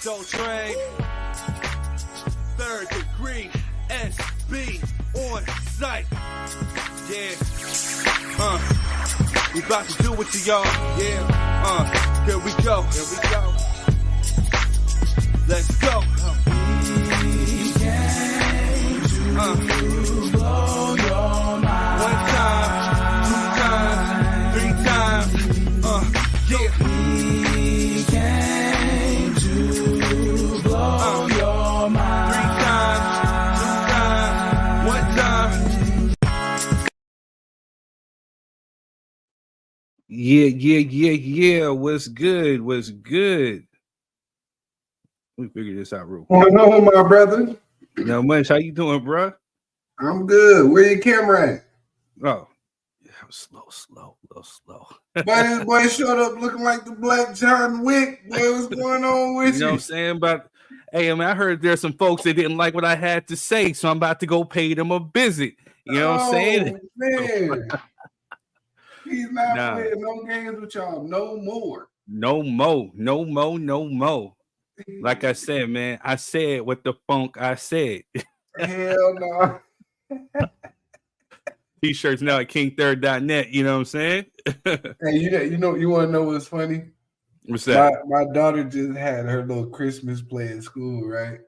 Soul Train, Third Degree, SB on site. Yeah, we about to do it to y'all. Yeah, here we go. Let's go. We came to blow your mind. One time, 2 times, 3 times. Yeah. We came to blow your mind. 3 times, 2 times, 1 time. Yeah. What's good? Let me figure this out real quick. What's on, my brother? Not much. How you doing, bro? I'm good. Where your camera at? Oh, yeah, slow, little slow. Boy showed up looking like the Black John Wick. Boy, what's going on with you? You know what I'm saying? But hey, man, I heard there's some folks that didn't like what I had to say, so I'm about to go pay them a visit. You know what I'm saying? Man. He's not playing no games with y'all no more. No more. Like I said, man, I said what the funk I said. Hell no. T-shirts now at king3rd.net, you know what I'm saying? Hey, you want to know what's funny? What's that? My daughter just had her little Christmas play at school, right?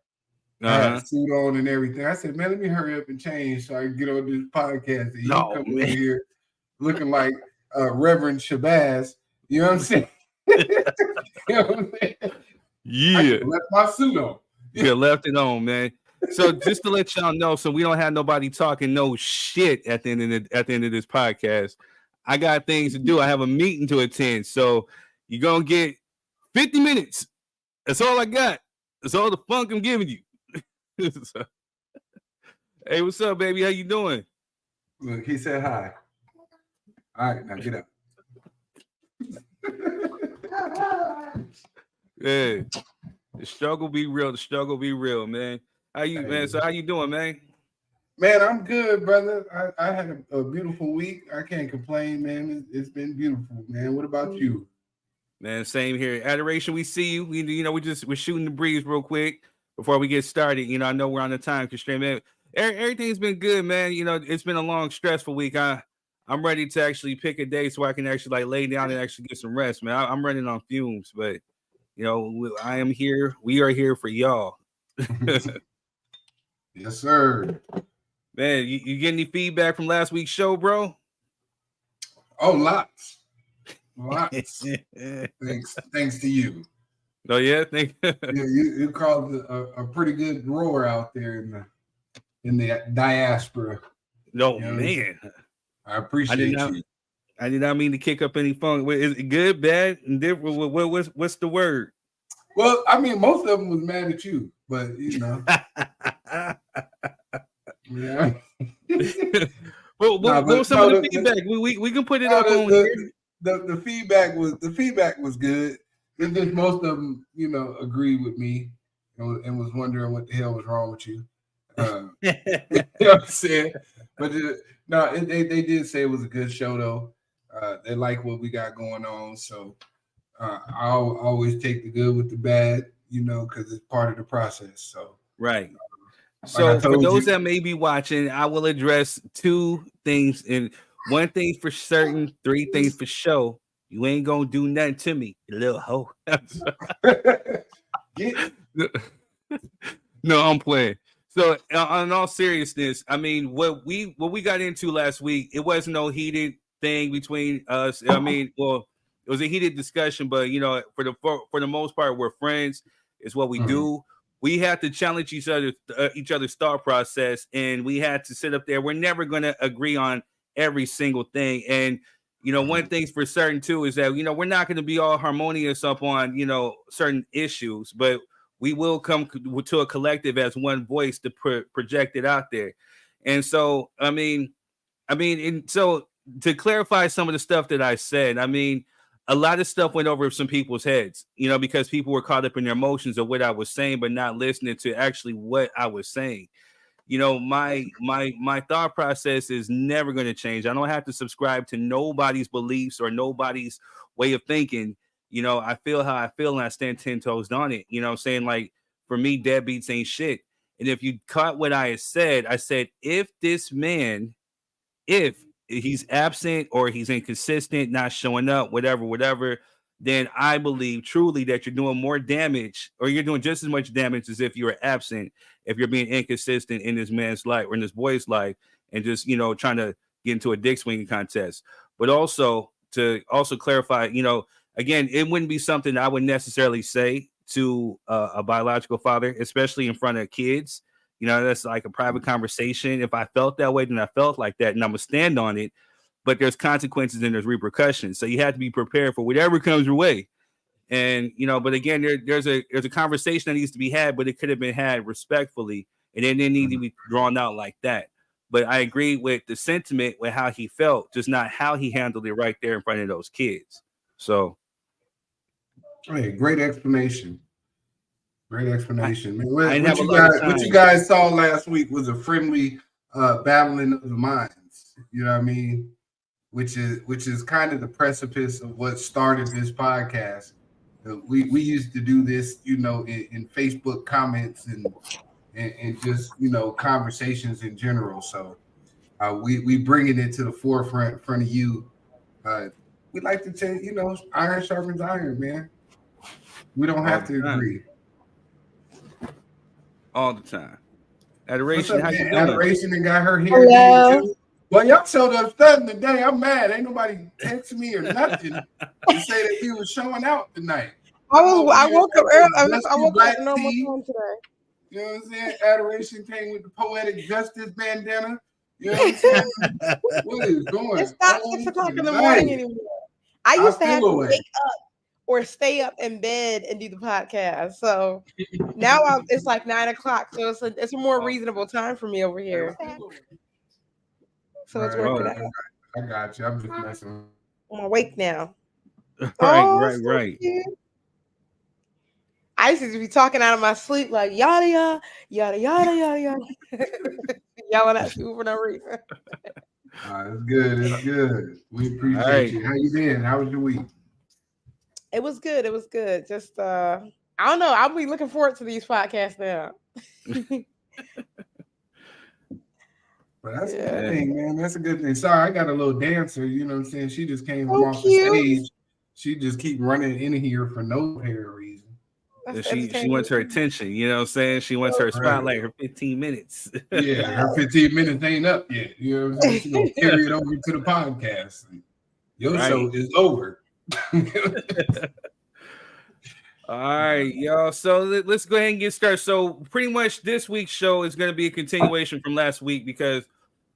I had a suit on and everything. I said, man, let me hurry up and change so I can get on this podcast. And you come over here looking like Reverend Shabazz. You know what I'm saying? You know what I'm saying? Yeah. I left my suit on. Yeah, left it on, man. So just to let y'all know, so we don't have nobody talking no shit at the end of this podcast. I got things to do. I have a meeting to attend. So you're gonna get 50 minutes. That's all I got. That's all the funk I'm giving you. So, hey, what's up, baby? How you doing? Look, he said hi. All right, now get up. Yeah, the struggle be real, man. How you, man? So how you doing, man? Man, I'm good, brother. I had a beautiful week. I can't complain, man. It's been beautiful, man. What about you? Man, same here. Adoration, we see you. We're shooting the breeze real quick before we get started. You know, I know we're on the time constraint, man. Everything's been good, man. You know, it's been a long, stressful week. I'm ready to actually pick a day so I can actually lay down and actually get some rest, man. I'm running on fumes, but you know, I am here. We are here for y'all. Yes, sir. Man, you get any feedback from last week's show, bro? Oh, lots. Thanks to you. Oh yeah, you called a pretty good roar out there in the diaspora. No, man. I appreciate you. I did not mean to kick up any funk. Is it good, bad, and different? What's the word? Well, I mean, most of them was mad at you, but you know. Yeah. What was some of the feedback? We can put it up on here. The feedback was good. It's just most of them, you know, agreed with me and was wondering what the hell was wrong with you. You know what I'm saying? But they did say it was a good show though. They like what we got going on, so I'll always take the good with the bad, you know, because it's part of the process. So right. So for those that may be watching, I will address 2 things, and 1 thing for certain, 3 things for show. You ain't gonna do nothing to me, you little hoe. No, I'm playing. So in all seriousness, I mean, what we got into last week, it wasn't no heated thing between us. I mean, well, it was a heated discussion, but you know, for the most part, we're friends. It's what we do. We had to challenge each other's thought process, and we had to sit up there. We're never going to agree on every single thing. And, you know, one thing's for certain, too, is that, you know, we're not going to be all harmonious up on, you know, certain issues, but we will come to a collective as one voice to project it out there. And so, I mean, so to clarify some of the stuff that I said, I mean, a lot of stuff went over some people's heads, you know, because people were caught up in their emotions of what I was saying, but not listening to actually what I was saying. You know, my thought process is never going to change. I don't have to subscribe to nobody's beliefs or nobody's way of thinking. you know, I feel how I feel and I stand 10 toes on it. You know what I'm saying? Like, for me, deadbeats ain't shit. And if you caught what I said, if this man, if he's absent or he's inconsistent, not showing up, whatever, then I believe truly that you're doing more damage, or you're doing just as much damage as if you were absent, if you're being inconsistent in this man's life or in this boy's life, and just, you know, trying to get into a dick swinging contest. But also to clarify, you know, again, it wouldn't be something I would necessarily say to a biological father, especially in front of kids. You know, that's like a private conversation. If I felt that way, then I felt like that, and I'm gonna stand on it. But there's consequences and there's repercussions, so you have to be prepared for whatever comes your way. And you know, but again, there's a conversation that needs to be had, but it could have been had respectfly, and it didn't need to be drawn out like that. But I agree with the sentiment with how he felt, just not how he handled it right there in front of those kids. So, hey, great explanation. Great explanation, man. What you guys saw last week was a friendly battling of the minds. You know what I mean? Which is kind of the precipice of what started this podcast. We used to do this, you know, in Facebook comments and just, you know, conversations in general. So we bringing it to the forefront in front of you. We like to say, you know, iron sharpens iron, man. We don't have to agree. All the time. Adoration, how you doing? Adoration and got her hair. Hello. Well, y'all showed up sudden today. I'm mad. Ain't nobody text me or nothing to say that he was showing out tonight. I woke up early. I woke up at normal time today. You know what I'm saying? Adoration came with the poetic justice bandana. You know what I'm saying? What is going on? It's not 6 o'clock in the morning anymore. I used to have to wake up or stay up in bed and do the podcast. So now it's like 9 o'clock. So it's a more reasonable time for me over here. So it's working out. I got you. I'm just messing. I'm awake now. Right. I used to be talking out of my sleep like yada yada yada yada yada yelling at people for no reason. It's good. We appreciate you. How you been? How was your week? It was good. Just I don't know. I'll be looking forward to these podcasts now. But that's a good thing, man. That's a good thing. Sorry, I got a little dancer. You know what I'm saying? She just came off the stage. She just keep running in here for no apparent reason. She wants her attention. You know what I'm saying? She wants her spotlight, her 15 minutes. Yeah, her 15 minutes ain't up yet. You know what I'm saying? She's going to carry it over to the podcast. Your show is over. All right, y'all. So let's go ahead and get started. So pretty much this week's show is going to be a continuation from last week because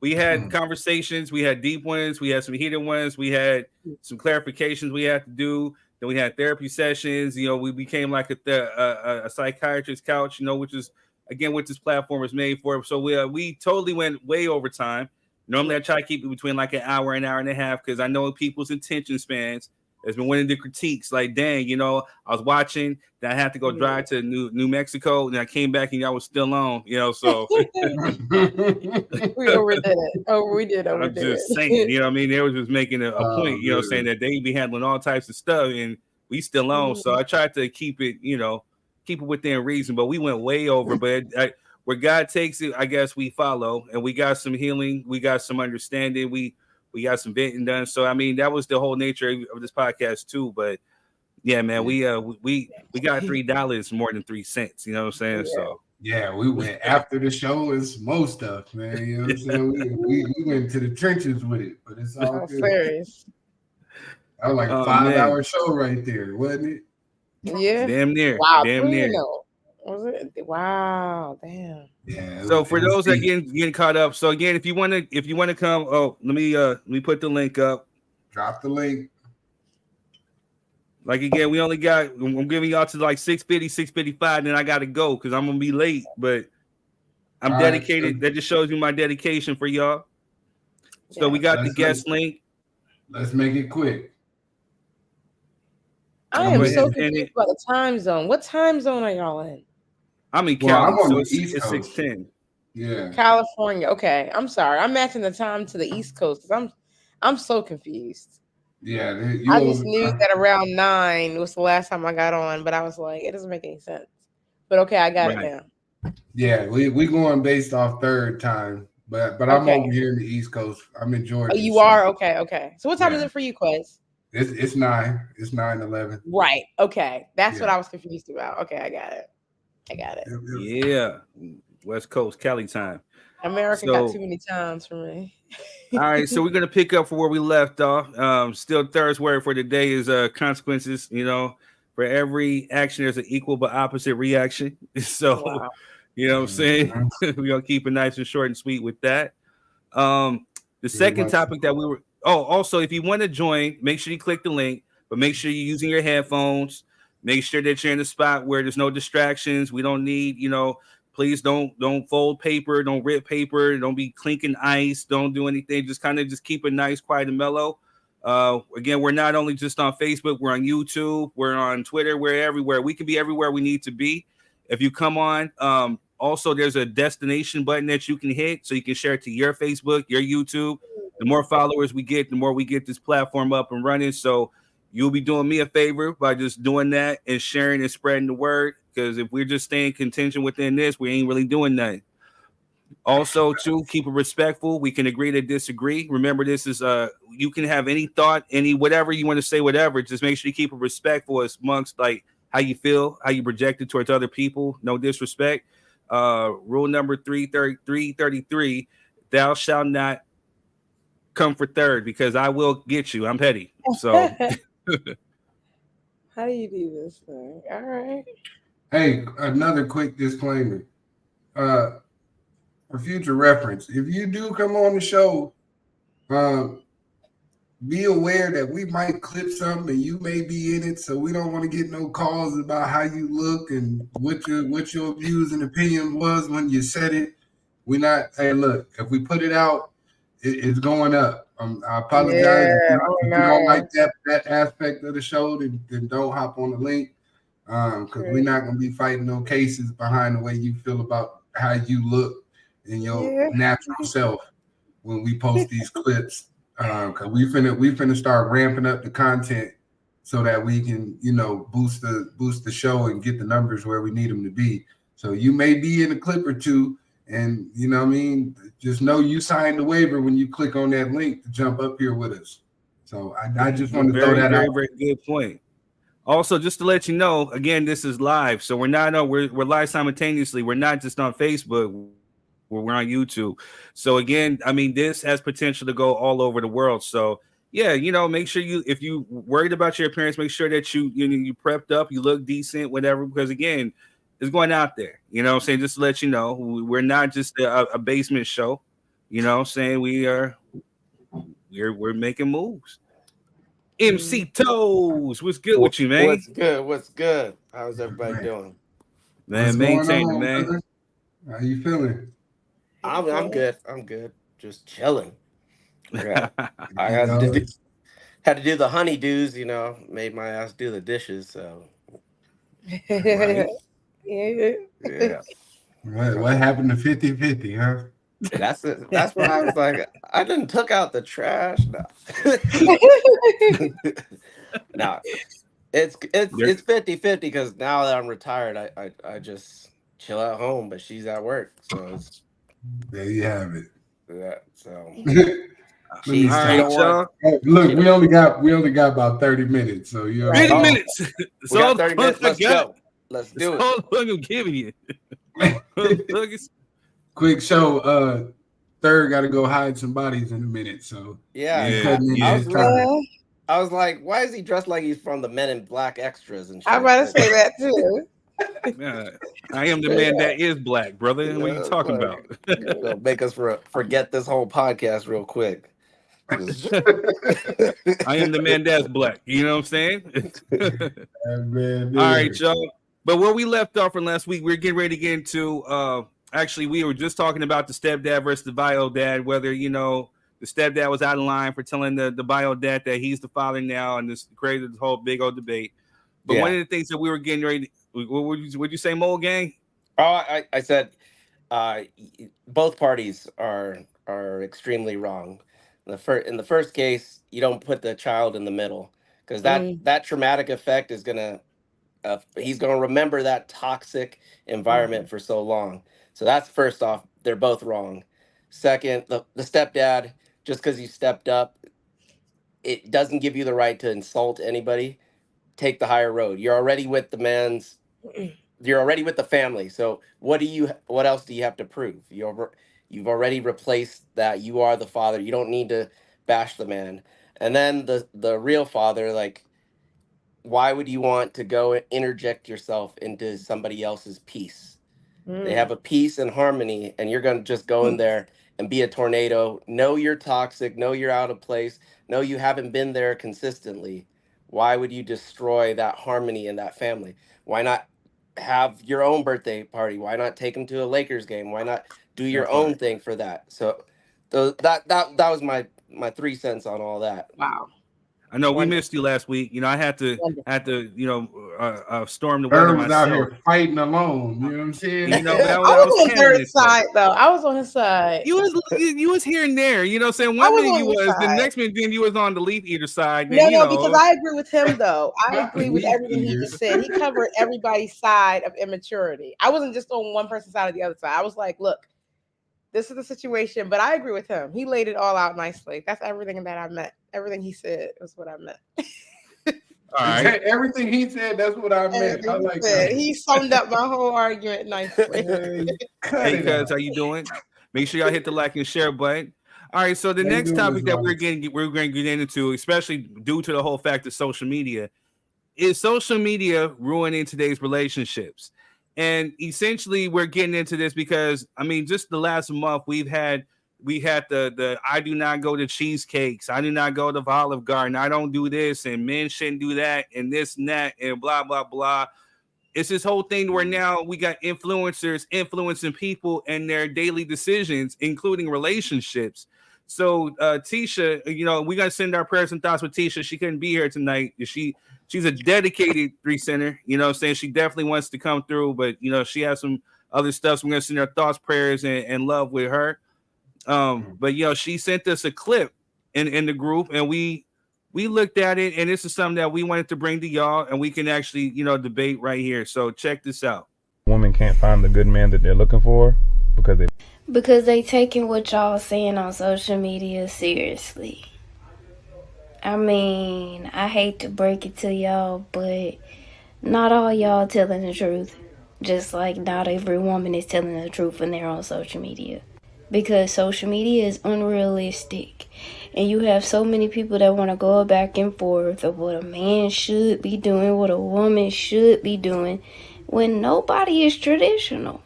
we had conversations, we had deep ones, we had some heated ones, we had some clarifications we had to do. Then we had therapy sessions. You know, we became like a psychiatrist's couch. You know, which is again what this platform is made for. So we totally went way over time. Normally, I try to keep it between like an hour and a half because I know people's attention spans. There's been one of the critiques like, dang, you know, I was watching, then I had to go drive to New Mexico, and I came back and y'all was still on, you know, so. We overdid it. We did I'm just saying, you know what I mean? They was just making a point, you know, saying that they be handling all types of stuff and we still on. So I tried to keep it, you know, within reason, but we went way over. But where God takes it, I guess we follow, and we got some healing, we got some understanding, we got some venting done. So I mean, that was the whole nature of this podcast too. But yeah, man, we got $3 more than 3 cents. You know what I'm saying? Yeah. So yeah, we went after the show and some more stuff, man. You know what I'm saying? We went to the trenches with it, but it's all good. Serious. That was like a 5-hour show right there, wasn't it? Yeah. Damn near. Wow. Damn near. Was it? Wow. Damn. Yeah. So for those that getting caught up, so again, if you want to come, let me put the link up. Drop the link. Like again, I'm giving y'all to like 6:50, 6:55, then I gotta go because I'm gonna be late. But I'm dedicated. That just shows you my dedication for y'all. So we got the guest link. Let's make it quick. I am so confused about the time zone. What time zone are y'all in? I'm in Cali, I'm on so the it's East Coast. 6:10. Yeah. California. Okay. I'm sorry. I'm matching the time to the East Coast because I'm so confused. Yeah, I just knew that around 9 was the last time I got on, but I was like, it doesn't make any sense. But okay, I got it now. Yeah, we going based off third time, but I'm over here in the East Coast. I'm in Georgia. Oh, you are? Okay. So what time is it for you, Quez? It's 9. It's 9:11. Right. Okay. That's what I was confused about. Okay, I got it. Yeah. West Coast, Cali time. America got too many times for me. All right, so we're gonna pick up for where we left off. Still, third word for today is consequences. You know, for every action, there's an equal but opposite reaction. So, you know what I'm saying? We're gonna keep it nice and short and sweet with that. The second topic that we were also, if you want to join, make sure you click the link, but make sure you're using your headphones. Make sure that you're in a spot where there's no distractions. We don't need, please don't fold paper, don't rip paper, don't be clinking ice, don't do anything. Just kind of just keep it nice, quiet, and mellow. Again, we're not only just on Facebook, we're on YouTube, we're on Twitter, we're everywhere. We can be everywhere we need to be. If you come on, also there's a destination button that you can hit so you can share it to your Facebook, your YouTube. The more followers we get, the more we get this platform up and running. So you'll be doing me a favor by just doing that and sharing and spreading the word. Because if we're just staying contention within this, we ain't really doing nothing. Also, too, keep it respectful. We can agree to disagree. Remember, this is you can have any thought, any whatever you want to say, whatever. Just make sure you keep it respectful as amongst like how you feel, how you project it towards other people. No disrespect. Rule number 333: thou shalt not come for third, because I will get you. I'm petty. So how do you do this thing? All right. Hey, another quick disclaimer. For future reference, if you do come on the show, be aware that we might clip something and you may be in it, so we don't want to get no calls about how you look and what your views and opinions was when you said it. We're not. Hey, look, if we put it out, it's going up. I apologize. If you don't like that aspect of the show, then don't hop on the link. Because we're not gonna be fighting no cases behind the way you feel about how you look and your natural self when we post these clips. Because we finna start ramping up the content so that we can, boost the show and get the numbers where we need them to be. So you may be in a clip or two, and just know you signed the waiver when you click on that link to jump up here with us. So I just want to throw that out. Very good point. Also, just to let you know, again, this is live, so we're live simultaneously. We're not just on Facebook. We're on YouTube. So again, this has potential to go all over the world. So yeah, make sure if you worried about your appearance, make sure that you prepped up, you look decent, whatever. Because again, it's going out there. You know what I'm saying? Just to let you know, we're not just a basement show. You know what I'm saying? We're making moves. MC Toes, what's good with you, man? What's good? How's everybody doing? Man, maintaining, man. Brother? How you feeling? I'm good. I'm good. Just chilling. Yeah. I had to do the honeydews, made my ass do the dishes. So right. Yeah. What happened to 50-50, huh? That's it. That's what I was like. I didn't took out the trash. No, it's 50-50 because now that I'm retired, I just chill at home, but she's at work, so there you have it. Yeah. So look, we only got about 30 minutes, so 30 minutes. We got 30 minutes. Let's go. Let's do it. All I'm giving you. Quick show. Third got to go hide some bodies in a minute. So yeah. I was like, why is he dressed like he's from the Men in Black extras and shit? I'm about to say that too. Yeah, I am the man that is black, brother. What are you talking about? Make us forget this whole podcast real quick. I am the man that's black. You know what I'm saying? Man, all right, y'all. But where we left off from last week, we're getting ready to get into. Actually, we were just talking about the stepdad versus the bio dad. Whether the stepdad was out of line for telling the bio dad that he's the father now, and this created this whole big old debate. But one of the things that we were getting ready. What would you say, Mole Gang? Oh, I said both parties are extremely wrong. In the first case, you don't put the child in the middle, because that traumatic effect is gonna he's gonna remember that toxic environment for so long. So that's first off, they're both wrong. Second, the stepdad, just because you stepped up, it doesn't give you the right to insult anybody. Take the higher road. You're already with the man's. You're already with the family. So what else do you have to prove? You've already replaced that. You are the father. You don't need to bash the man. And then the real father, like, why would you want to go and interject yourself into somebody else's peace? They have a peace and harmony, and you're going to just go in there and be a tornado. Know you're toxic. Know you're out of place. Know you haven't been there consistently. Why would you destroy that harmony in that family? Why not have your own birthday party? Why not take them to a Lakers game? Why not do your own thing for that? So that was my 3 cents on all that. Wow. I know we missed you last week. You know, I had to storm the weather myself. Out here fighting alone. You know what I'm saying? You know, I was on Eric's side though. I was on his side. You was here and there. You know, what I'm saying 1 minute you was, the next minute then you was on the leaf eater side. Then, no, because I agree with him though. I agree with everything he just said. He covered everybody's side of immaturity. I wasn't just on one person's side or the other side. I was like, look, this is the situation, but I agree with him. He laid it all out nicely. That's everything that I meant. Everything he said is what I meant. All right. Everything he said, that's what I meant. I like that. He summed up my whole argument nicely. Hey, cuz, how you doing? Make sure y'all hit the like and share button. All right, so the next topic that we're going to get into, especially due to the whole fact of social media, is social media ruining today's relationships. And essentially, we're getting into this because, I mean, just the last month we had the I do not go to cheesecakes, I do not go to Olive Garden, I don't do this, and men shouldn't do that, and this and that, and blah blah blah. It's this whole thing where now we got influencers influencing people and their daily decisions, including relationships. So Tisha, you know, we gotta send our prayers and thoughts with Tisha. She couldn't be here tonight. She's a dedicated 3 center, you know what I'm saying? She definitely wants to come through, but you know, she has some other stuff. So we're gonna send our thoughts, prayers, and love with her. But you know, she sent us a clip in the group, and we looked at it, and this is something that we wanted to bring to y'all, and we can actually, you know, debate right here. So check this out. Women can't find the good man that they're looking for because they taking what y'all saying on social media seriously. I mean, I hate to break it to y'all, but not all y'all telling the truth. Just like not every woman is telling the truth when they're on social media. Because social media is unrealistic. And you have so many people that want to go back and forth of what a man should be doing, what a woman should be doing, when nobody is traditional.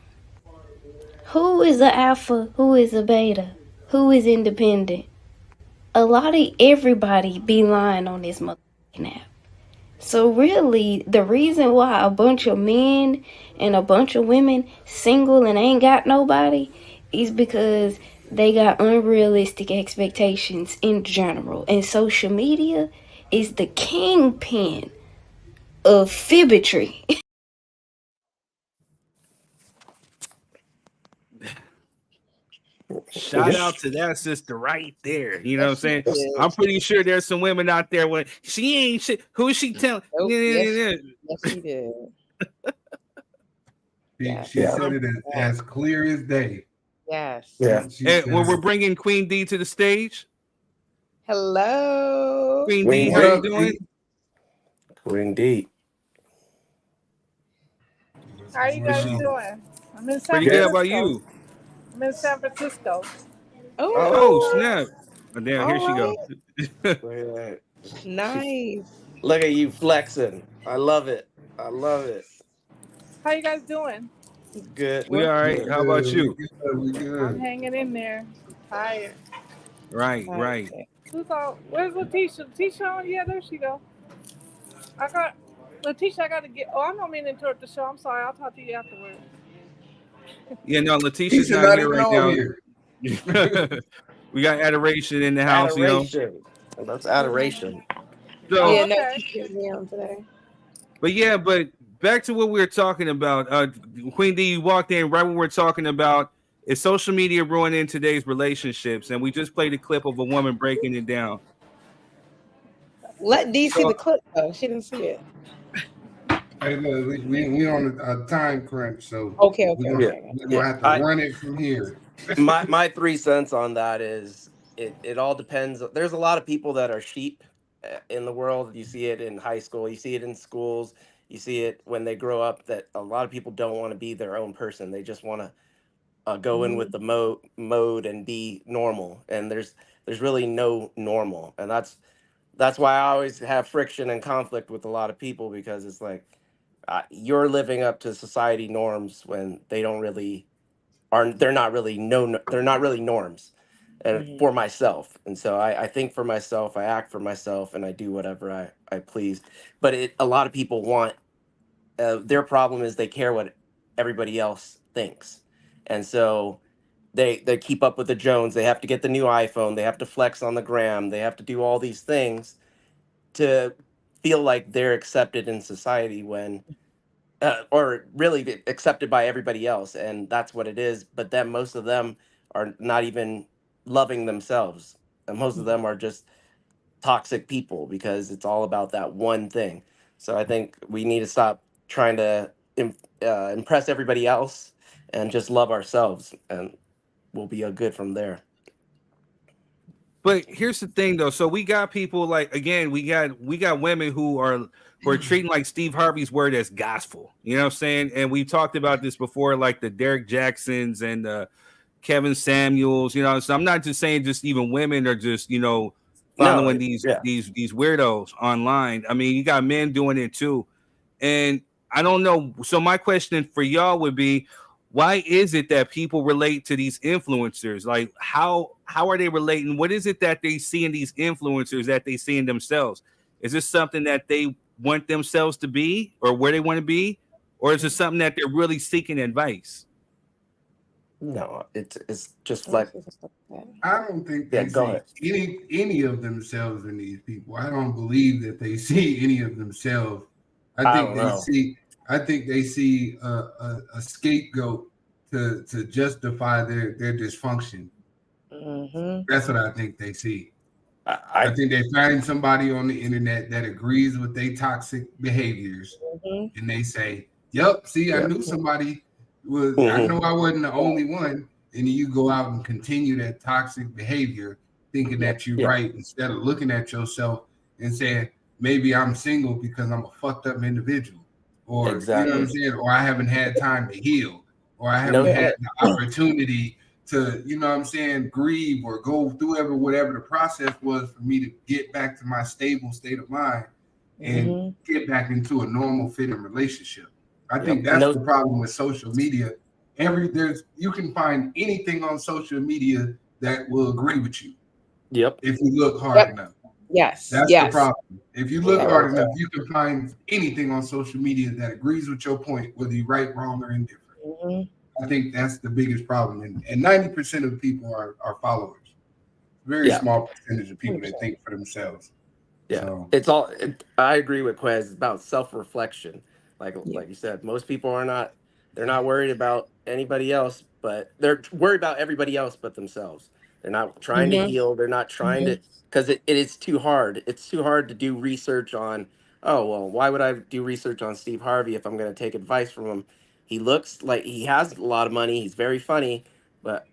Who is a alpha? Who is a beta? Who is independent? A lot of everybody be lying on this motherfucking app. So really, the reason why a bunch of men and a bunch of women single and ain't got nobody is because they got unrealistic expectations in general. And social media is the kingpin of fibotry. Shout out to that sister right there. You know what I'm saying? I'm pretty sure there's some women out there when she ain't shit. Who is she telling? Nope, yes, she did. She said it as clear as day. Yes. Yeah. And when we're bringing Queen D to the stage. Hello. Queen D, how you doing? Queen D. How are you guys doing? I'm in San Pretty good. How about you? I'm in San Francisco. Oh snap. Oh, damn, here she goes. Nice. Look at you flexing. I love it. How you guys doing? Good. We all right. How about you? We good. I'm hanging in there. Tired. Right. Where's Letitia? Letitia on? Yeah, there she go. I got to get. Oh, I'm not meaning to interrupt the show. I'm sorry. I'll talk to you afterwards. Yeah, no, Letitia's not here right now. We got Adoration in the house, Adoration. you know. That's Adoration. So, yeah, no, she's me on today. But back to what we were talking about. Queen D, you walked in right when we were talking about Is social media ruining today's relationships? And we just played a clip of a woman breaking it down. Let D see the clip though. She didn't see it. Hey, look, we on a time crunch, so Okay. we're gonna have to run it from here. my 3 cents on that is it all depends. There's a lot of people that are sheep in the world. You see it in high school, you see it in schools, you see it when they grow up, that a lot of people don't want to be their own person. They just want to go in with the mode and be normal, and there's really no normal. And that's why I always have friction and conflict with a lot of people, because it's like you're living up to society norms when they don't really they're not really norms. And for myself. And so I think for myself, I act for myself, and I do whatever I please. But a lot of people want, their problem is they care what everybody else thinks. And so they keep up with the Jones. They have to get the new iPhone. They have to flex on the gram. They have to do all these things to feel like they're accepted in society when, or really accepted by everybody else. And that's what it is. But then most of them are not even loving themselves, and most of them are just toxic people, because it's all about that one thing. So I think we need to stop trying to impress everybody else and just love ourselves, and we'll be good from there. But here's the thing though, so we got people like, again, we got women who are treating like Steve Harvey's word as gospel, you know what I'm saying? And we talked about this before, like the Derek Jacksons and Kevin Samuels, you know. So I'm not just saying just even women are just, you know, following these weirdos online. I mean, you got men doing it too. And I don't know. So my question for y'all would be, why is it that people relate to these influencers? Like how are they relating? What is it that they see in these influencers that they see in themselves? Is this something that they want themselves to be, or where they want to be? Or is it something that they're really seeking advice? No, it's just like, I don't think they see any of themselves in these people. I don't believe that they see any of themselves. I think they see a scapegoat to justify their dysfunction. That's what I think they see. I think they find somebody on the internet that agrees with their toxic behaviors, and they say, "Yep, see, I knew somebody." I know I wasn't the only one, and then you go out and continue that toxic behavior, thinking that you're right, instead of looking at yourself and saying, maybe I'm single because I'm a fucked up individual, or you know what I'm saying, or I haven't had time to heal, or I haven't had the opportunity to, you know what I'm saying, grieve or go through whatever the process was for me to get back to my stable state of mind and get back into a normal fitting relationship. I think that's the problem with social media. You can find anything on social media that will agree with you. If you look hard enough. That's the problem. If you look hard enough, you can find anything on social media that agrees with your point, whether you're right, wrong, or indifferent. I think that's the biggest problem. And 90% of people are followers. Very small percentage of people that think for themselves. So. I agree with Quez. It's about self-reflection. Like you said, most people they're not worried about anybody else, but they're worried about everybody else but themselves. They're not trying to heal. They're not trying to, because it is too hard. It's too hard to do research on, why would I do research on Steve Harvey if I'm going to take advice from him? He looks like he has a lot of money. He's very funny, but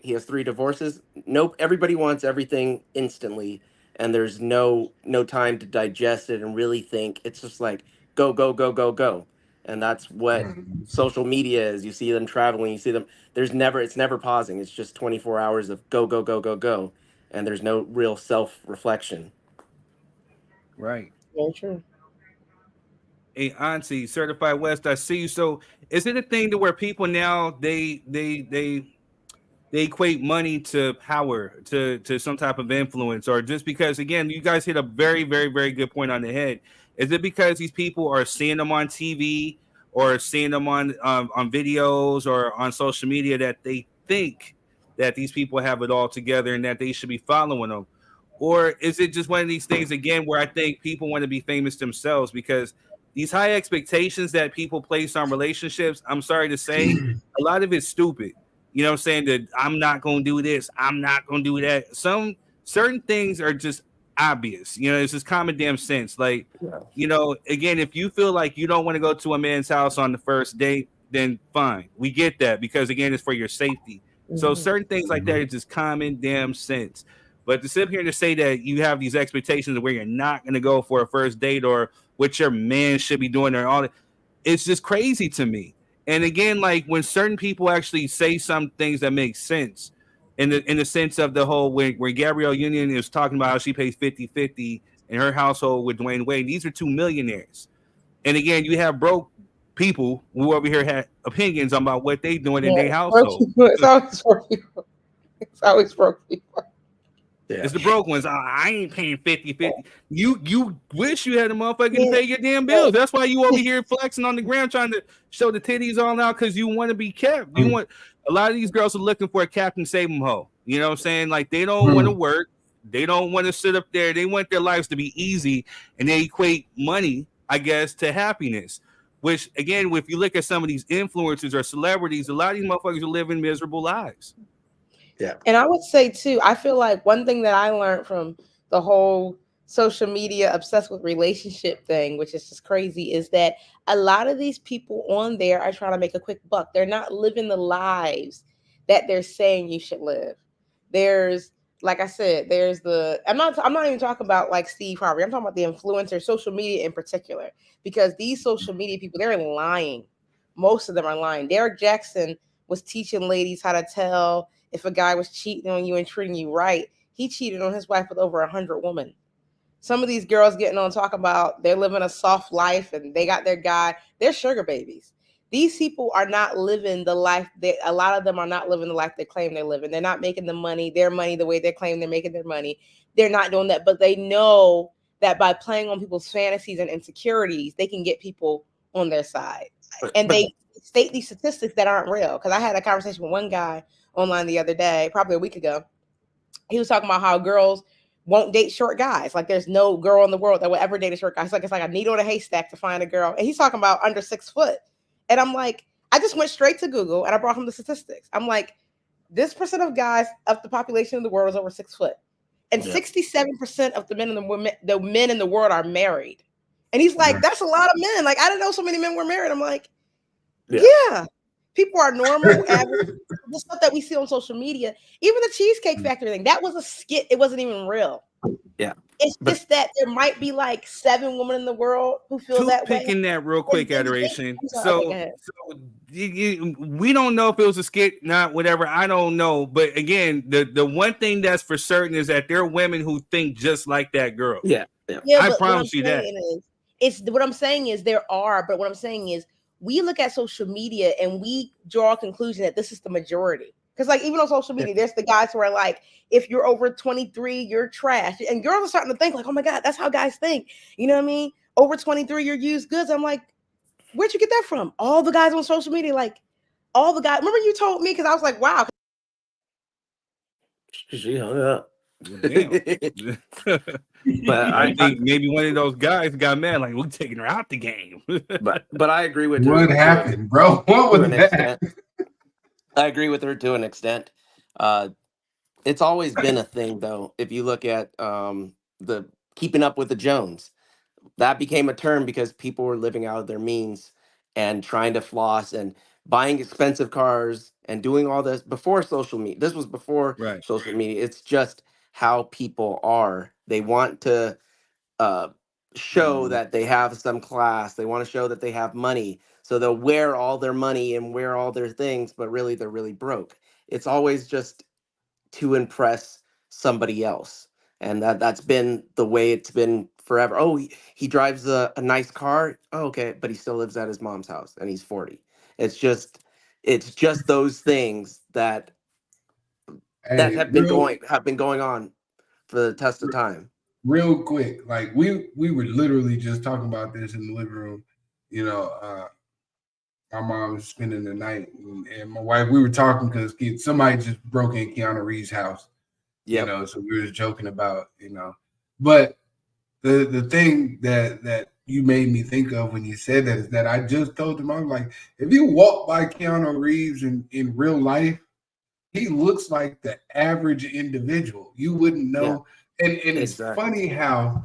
he has 3 divorces. Nope. Everybody wants everything instantly, and there's no time to digest it and really think. It's just like, go, go, go, go, go. And that's what social media is. You see them traveling, you see them, it's never pausing. It's just 24 hours of go, go, go, go, go. And there's no real self-reflection. Right. Very true. Hey, Auntie, Certified West, I see you. So is it a thing to where people now they equate money to power, to some type of influence, or just because, again, you guys hit a very, very, very good point on the head. Is it because these people are seeing them on TV or seeing them on videos or on social media that they think that these people have it all together and that they should be following them? Or is it just one of these things, again, where I think people want to be famous themselves? Because these high expectations that people place on relationships, I'm sorry to say, a lot of it's stupid. You know what I'm saying? That I'm not going to do this. I'm not going to do that. Some certain things are just obvious. You know, it's just common damn sense. Like, you know, again, if you feel like you don't want to go to a man's house on the first date, then fine. We get that because, again, it's for your safety. So certain things like that are just common damn sense. But to sit here and to say that you have these expectations of where you're not going to go for a first date or what your man should be doing or all that, it's just crazy to me. And again, like when certain people actually say some things that make sense in the sense of the whole where Gabrielle Union is talking about how she pays 50-50 in her household with Dwayne Wade. These are two millionaires. And again, you have broke people who over here had opinions about what they doing in their household. It's always broke people. It's always broke people. Yeah. It's the broke ones. I ain't paying 50-50. You wish you had a motherfucker to pay your damn bills. That's why you over here flexing on the ground trying to show the titties all out because you want to be kept. You want a lot of these girls are looking for a Captain Save 'em hoe. You know what I'm saying? Like they don't want to work. They don't want to sit up there. They want their lives to be easy, and they equate money, I guess, to happiness. Which again, if you look at some of these influencers or celebrities, a lot of these motherfuckers are living miserable lives. Yeah. And I would say too, I feel like one thing that I learned from the whole social media obsessed with relationship thing, which is just crazy, is that a lot of these people on there are trying to make a quick buck. They're not living the lives that they're saying you should live. There's, like I said, there's I'm not even talking about like Steve Harvey. I'm talking about the influencers, social media in particular, because these social media people, they're lying. Most of them are lying. Derek Jackson was teaching ladies how to tell if a guy was cheating on you and treating you right. He cheated on his wife with over 100 women. Some of these girls getting on talk about they're living a soft life and they got their guy. They're sugar babies. These people are not living the life that a lot of them are not living the life they claim they're living. They're not making their money the way they claim they're making their money. They're not doing that, but they know that by playing on people's fantasies and insecurities, they can get people on their side. And they state these statistics that aren't real. Because I had a conversation with one guy online the other day, probably a week ago. He was talking about how girls won't date short guys. Like there's no girl in the world that will ever date a short guy. It's like a needle in a haystack to find a girl. And he's talking about under 6 foot. And I'm like, I just went straight to Google and I brought him the statistics. I'm like, this percent of guys of the population of the world is over 6 foot. And 67% of the men in the world are married. And he's like, that's a lot of men. Like, I didn't know so many men were married. I'm like, yeah. People are normal, average. The stuff that we see on social media, even the Cheesecake Factory thing, that was a skit. It wasn't even real. Yeah. It's just that there might be like 7 women in the world who feel that way. Picking that real quick, Adoration. So we don't know if it was a skit, not whatever. I don't know. But again, the one thing that's for certain is that there are women who think just like that girl. Yeah. I promise you that. It's what I'm saying is there are, but what I'm saying is we look at social media and we draw a conclusion that this is the majority. Because like even on social media, there's the guys who are like, if you're over 23, you're trash. And girls are starting to think like, oh my God, that's how guys think. You know what I mean? Over 23, you're used goods. I'm like, where'd you get that from? All the guys on social media, like all the guys. Remember you told me, because I was like, wow. She hung up. But I think maybe one of those guys got mad, like we're taking her out the game. but I agree with her. What happened, bro? What was that? I agree with her to an extent. It's always been a thing, though. If you look at the keeping up with the Jones, that became a term because people were living out of their means and trying to floss and buying expensive cars and doing all this before social media. This was before social media. It's just how people are. They want to show that they have some class. They want to show that they have money. So they'll wear all their money and wear all their things, but really they're really broke. It's always just to impress somebody else. And that's been the way it's been forever. Oh, he drives a nice car. Oh, okay. But he still lives at his mom's house and he's 40. It's just those things that have been going on for the test of time. Real quick, like we were literally just talking about this in the living room. You know, my mom was spending the night, and my wife. We were talking because somebody just broke in Keanu Reeves' house. You know, so we were just joking about, you know. But the thing that you made me think of when you said that is that I just told them, I was like, if you walk by Keanu Reeves in real life, he looks like the average individual. You wouldn't know. And it's funny how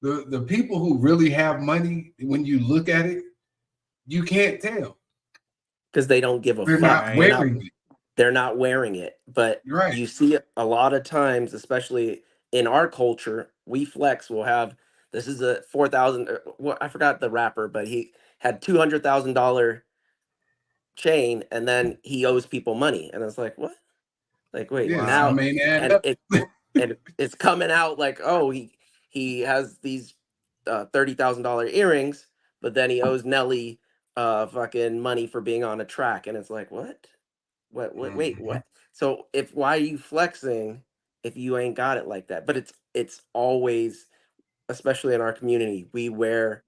the people who really have money, when you look at it, you can't tell. Because they don't give a They're fuck. not wearing it. They're not wearing it. But you see it a lot of times, especially in our culture, we flex. We'll have, this is a 4,000, well, I forgot the rapper, but he had $200,000 chain, and then he owes people money. And it's like, what? Like, wait, now, and it's coming out like, oh, he has these $30,000 earrings, but then he owes Nelly fucking money for being on a track. And it's like, what? Wait, what? So why are you flexing if you ain't got it like that? But it's always, especially in our community, we wear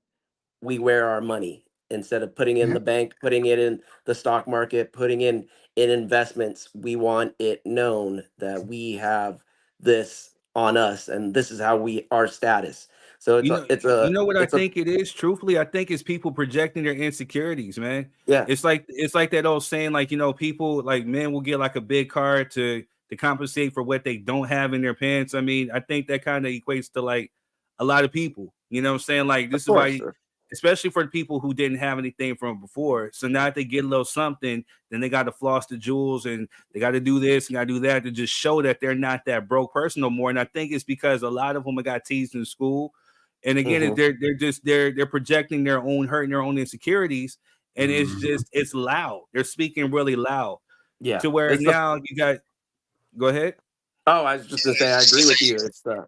our money instead of putting it in the bank, putting it in the stock market, putting in investments. We want it known that we have this on us, and this is how our status. So I think it is. Truthfully, I think it's people projecting their insecurities, man. Yeah, it's like that old saying, like, people, like, men will get like a big car to compensate for what they don't have in their pants. I mean, I think that kind of equates to like a lot of people. You know what I'm saying? Like, this is why, especially for the people who didn't have anything from before. So now that they get a little something, then they got to floss the jewels and they got to do this and got to do that to just show that they're not that broke person no more. And I think it's because a lot of them got teased in school. And again, they're projecting their own hurt and their own insecurities. And it's loud. They're speaking really loud. Yeah. To where now you got, go ahead. Oh, I was just going to say, I agree with you. It's the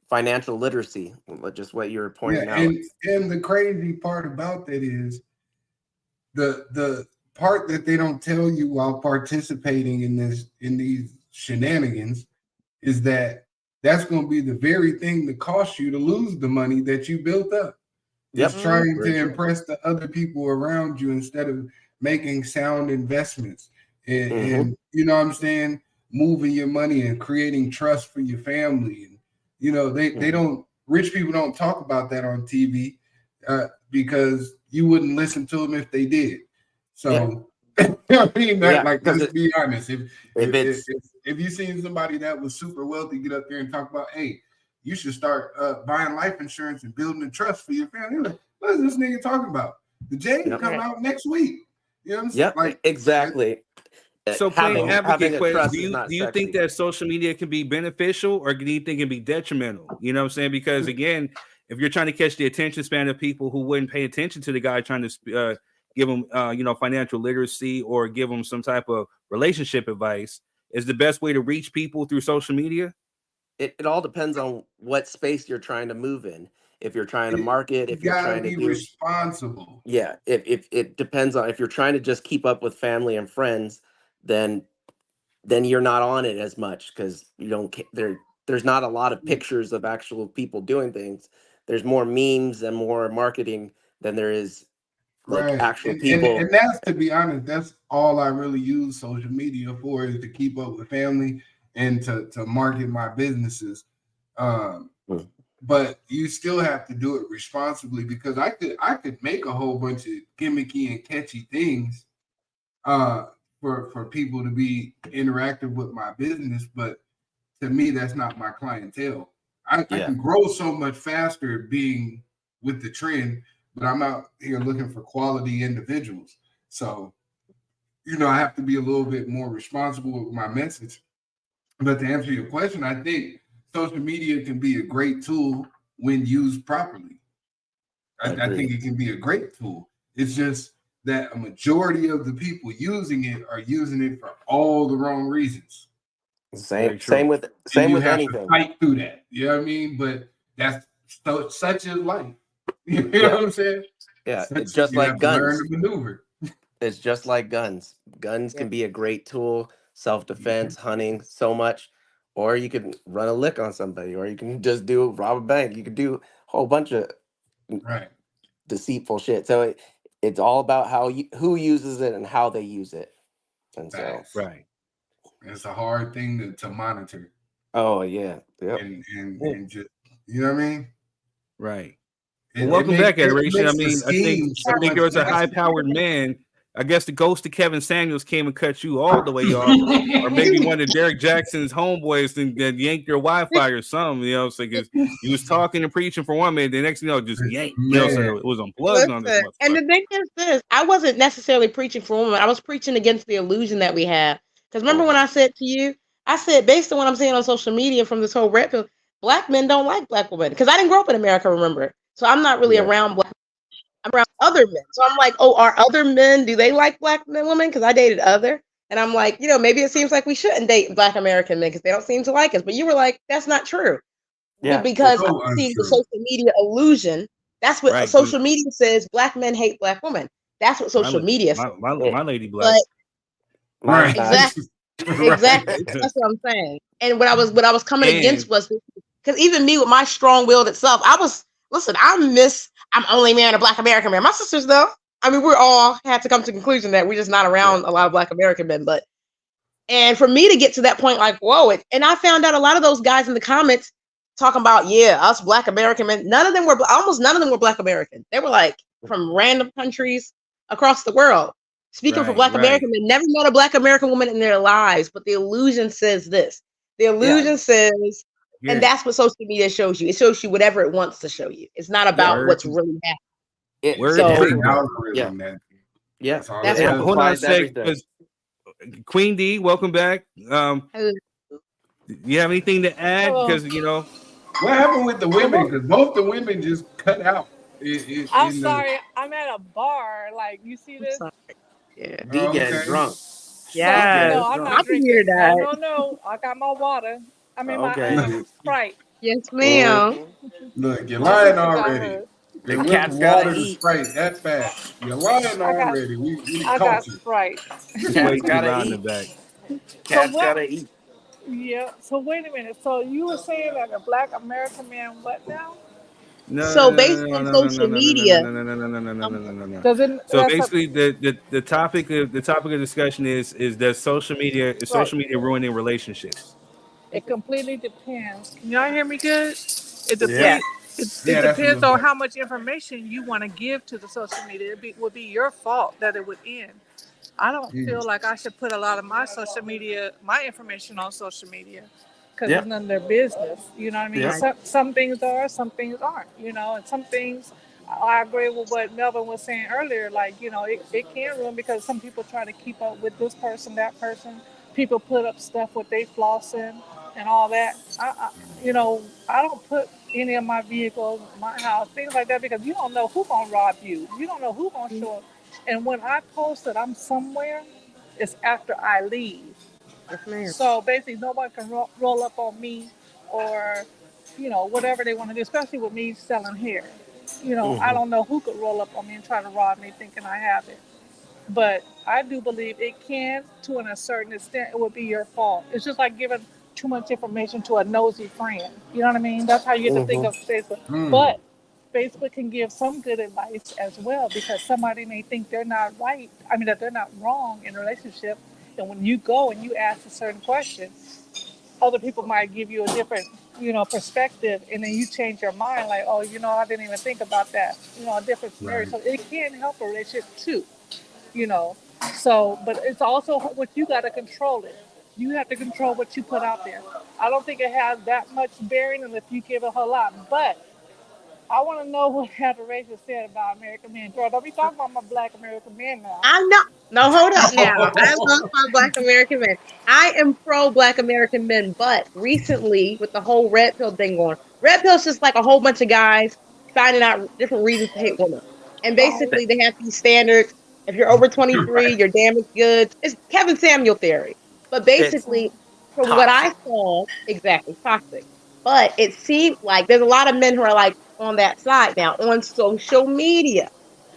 financial literacy, just what you were pointing out. And the crazy part about that is the part that they don't tell you while participating in these shenanigans is that's going to be the very thing that costs you to lose the money that you built up. Just trying to impress the other people around you instead of making sound investments and you know what I'm saying, moving your money and creating trust for your family. And they don't, rich people don't talk about that on TV because you wouldn't listen to them if they did. So I mean, let's be honest. If you seen somebody that was super wealthy get up there and talk about, hey, you should start buying life insurance and building a trust for your family, you're like, what is this nigga talking about? The J come out next week. You know what I'm saying? Like, exactly. So playing advocate question, do you think that social media can be beneficial or do you think it can be detrimental? You know what I'm saying? Because again, if you're trying to catch the attention span of people who wouldn't pay attention to the guy trying to give them, financial literacy or give them some type of relationship advice, is the best way to reach people through social media? It all depends on what space you're trying to move in. If you're trying to market, if you're trying to be responsible. Yeah. If it depends on, if you're trying to just keep up with family and friends, then you're not on it as much because you don't there's not a lot of pictures of actual people doing things. There's more memes and more marketing than there is actual people. And that's, to be honest, that's all I really use social media for, is to keep up with family and to market my businesses. But you still have to do it responsibly, because I could make a whole bunch of gimmicky and catchy things for people to be interactive with my business, but to me, that's not my clientele. I can grow so much faster being with the trend, but I'm out here looking for quality individuals. So, I have to be a little bit more responsible with my message. But to answer your question, I think social media can be a great tool when used properly. I think it can be a great tool. It's just that a majority of the people using it are using it for all the wrong reasons. Same with anything. Fight through that. You know what I mean? But that's such is life. You know what I'm saying? Yeah, it's just like guns. Learn to maneuver. It's just like guns. Guns can be a great tool, self-defense, hunting, so much. Or you can run a lick on somebody, or you can just rob a bank. You could do a whole bunch of deceitful shit. So it's all about who uses it and how they use it. And so it's a hard thing to monitor. Oh yeah. Yep. And just, you know what I mean? Right. Well, welcome back, Adoration. I mean, I think there was a high-powered man I guess the ghost of Kevin Samuels came and cut you all the way off, or maybe one of Derek Jackson's homeboys and yanked your Wi-Fi or something. You know, so because you was talking and preaching for 1 minute, the next just yanked. You know, so it was unplugged on this. And the thing is this: I wasn't necessarily preaching for women. I was preaching against the illusion that we have. Because remember when I said to you, I said based on what I'm seeing on social media from this whole red pill, black men don't like black women. Because I didn't grow up in America, remember? So I'm not really around black. I'm around other men. So I'm like, oh, are other men, do they like black women? Because I dated other. And I'm like, you know, maybe it seems like we shouldn't date black American men because they don't seem to like us. But you were like, that's not true. Yeah. Because I'm seeing the social media illusion. That's what social media says. Black men hate black women. That's what social media says. My lady black. But, exactly. Exactly. That's what I'm saying. And what I was coming against was because even me with my strong-willed self, I'm only marrying a black American man. My sisters, though, I mean, we're all had to come to the conclusion that we're just not around a lot of black American men. And for me to get to that point, like, whoa, and I found out a lot of those guys in the comments talking about, us black American men. Almost none of them were black American. They were like from random countries across the world. Speaking for black American men, never met a black American woman in their lives, but the illusion says this. The illusion says, and that's what social media shows you. It shows you whatever it wants to show you. It's not about what's really happening. That's hold on a sec. Queen D, welcome back. You have anything to add? Because what happened with the women? Because both the women just cut out. I'm sorry. I'm at a bar. Like, you see this? Yeah, D getting drunk. Yeah, no, I'm not drinking. No, I got my water. I mean, my Sprite. Yes, ma'am. Look, you're lying already. The cat's gotta eat. Sprite. That's bad. You're lying already. I got Sprite. Cat's gotta eat. Cat's gotta eat. Yeah. So wait a minute. So you were saying that a black American man, what now? So based on social media, So basically, the topic of discussion is that social media ruining relationships? It completely depends. Can y'all hear me good? It depends. It depends on how much information you want to give to the social media. It would be your fault that it would end. I don't feel like I should put a lot of my information on social media. Because it's none of their business, you know what I mean? Yeah. Some things are, some things aren't, and some things, I agree with what Melvin was saying earlier, like, it can ruin because some people try to keep up with this person, that person. People put up stuff with they flossing and all that. I don't put any of my vehicles, my house, things like that, because you don't know who's going to rob you. You don't know who's going to show up. And when I post that I'm somewhere, it's after I leave. So basically, nobody can roll up on me or, whatever they want to do, especially with me selling hair. I don't know who could roll up on me and try to rob me thinking I have it. But I do believe it can, to a certain extent, it would be your fault. It's just like giving too much information to a nosy friend. You know what I mean? That's how you get to think of Facebook. But Facebook can give some good advice as well, because somebody may think they're not right. I mean, that they're not wrong in a relationship. And when you go and you ask a certain question, other people might give you a different, perspective, and then you change your mind, like, oh, I didn't even think about that, a different scenario. So it can help a relationship too, So, but it's also what you got to control it. You have to control what you put out there. I don't think it has that much bearing, and if you give a whole lot, but I want to know what Adoration said about American men. Girl, don't be talking about my black American men now. I know. No, hold up now. I love my black American men. I am pro black American men, but recently with the whole red pill thing going, red pill's just like a whole bunch of guys finding out different reasons to hate women. And basically they have these standards. If you're over 23, you're damaged goods. It's Kevin Samuel theory. But basically, from what I saw, exactly, toxic. But it seemed like there's a lot of men who are like on that side now on social media,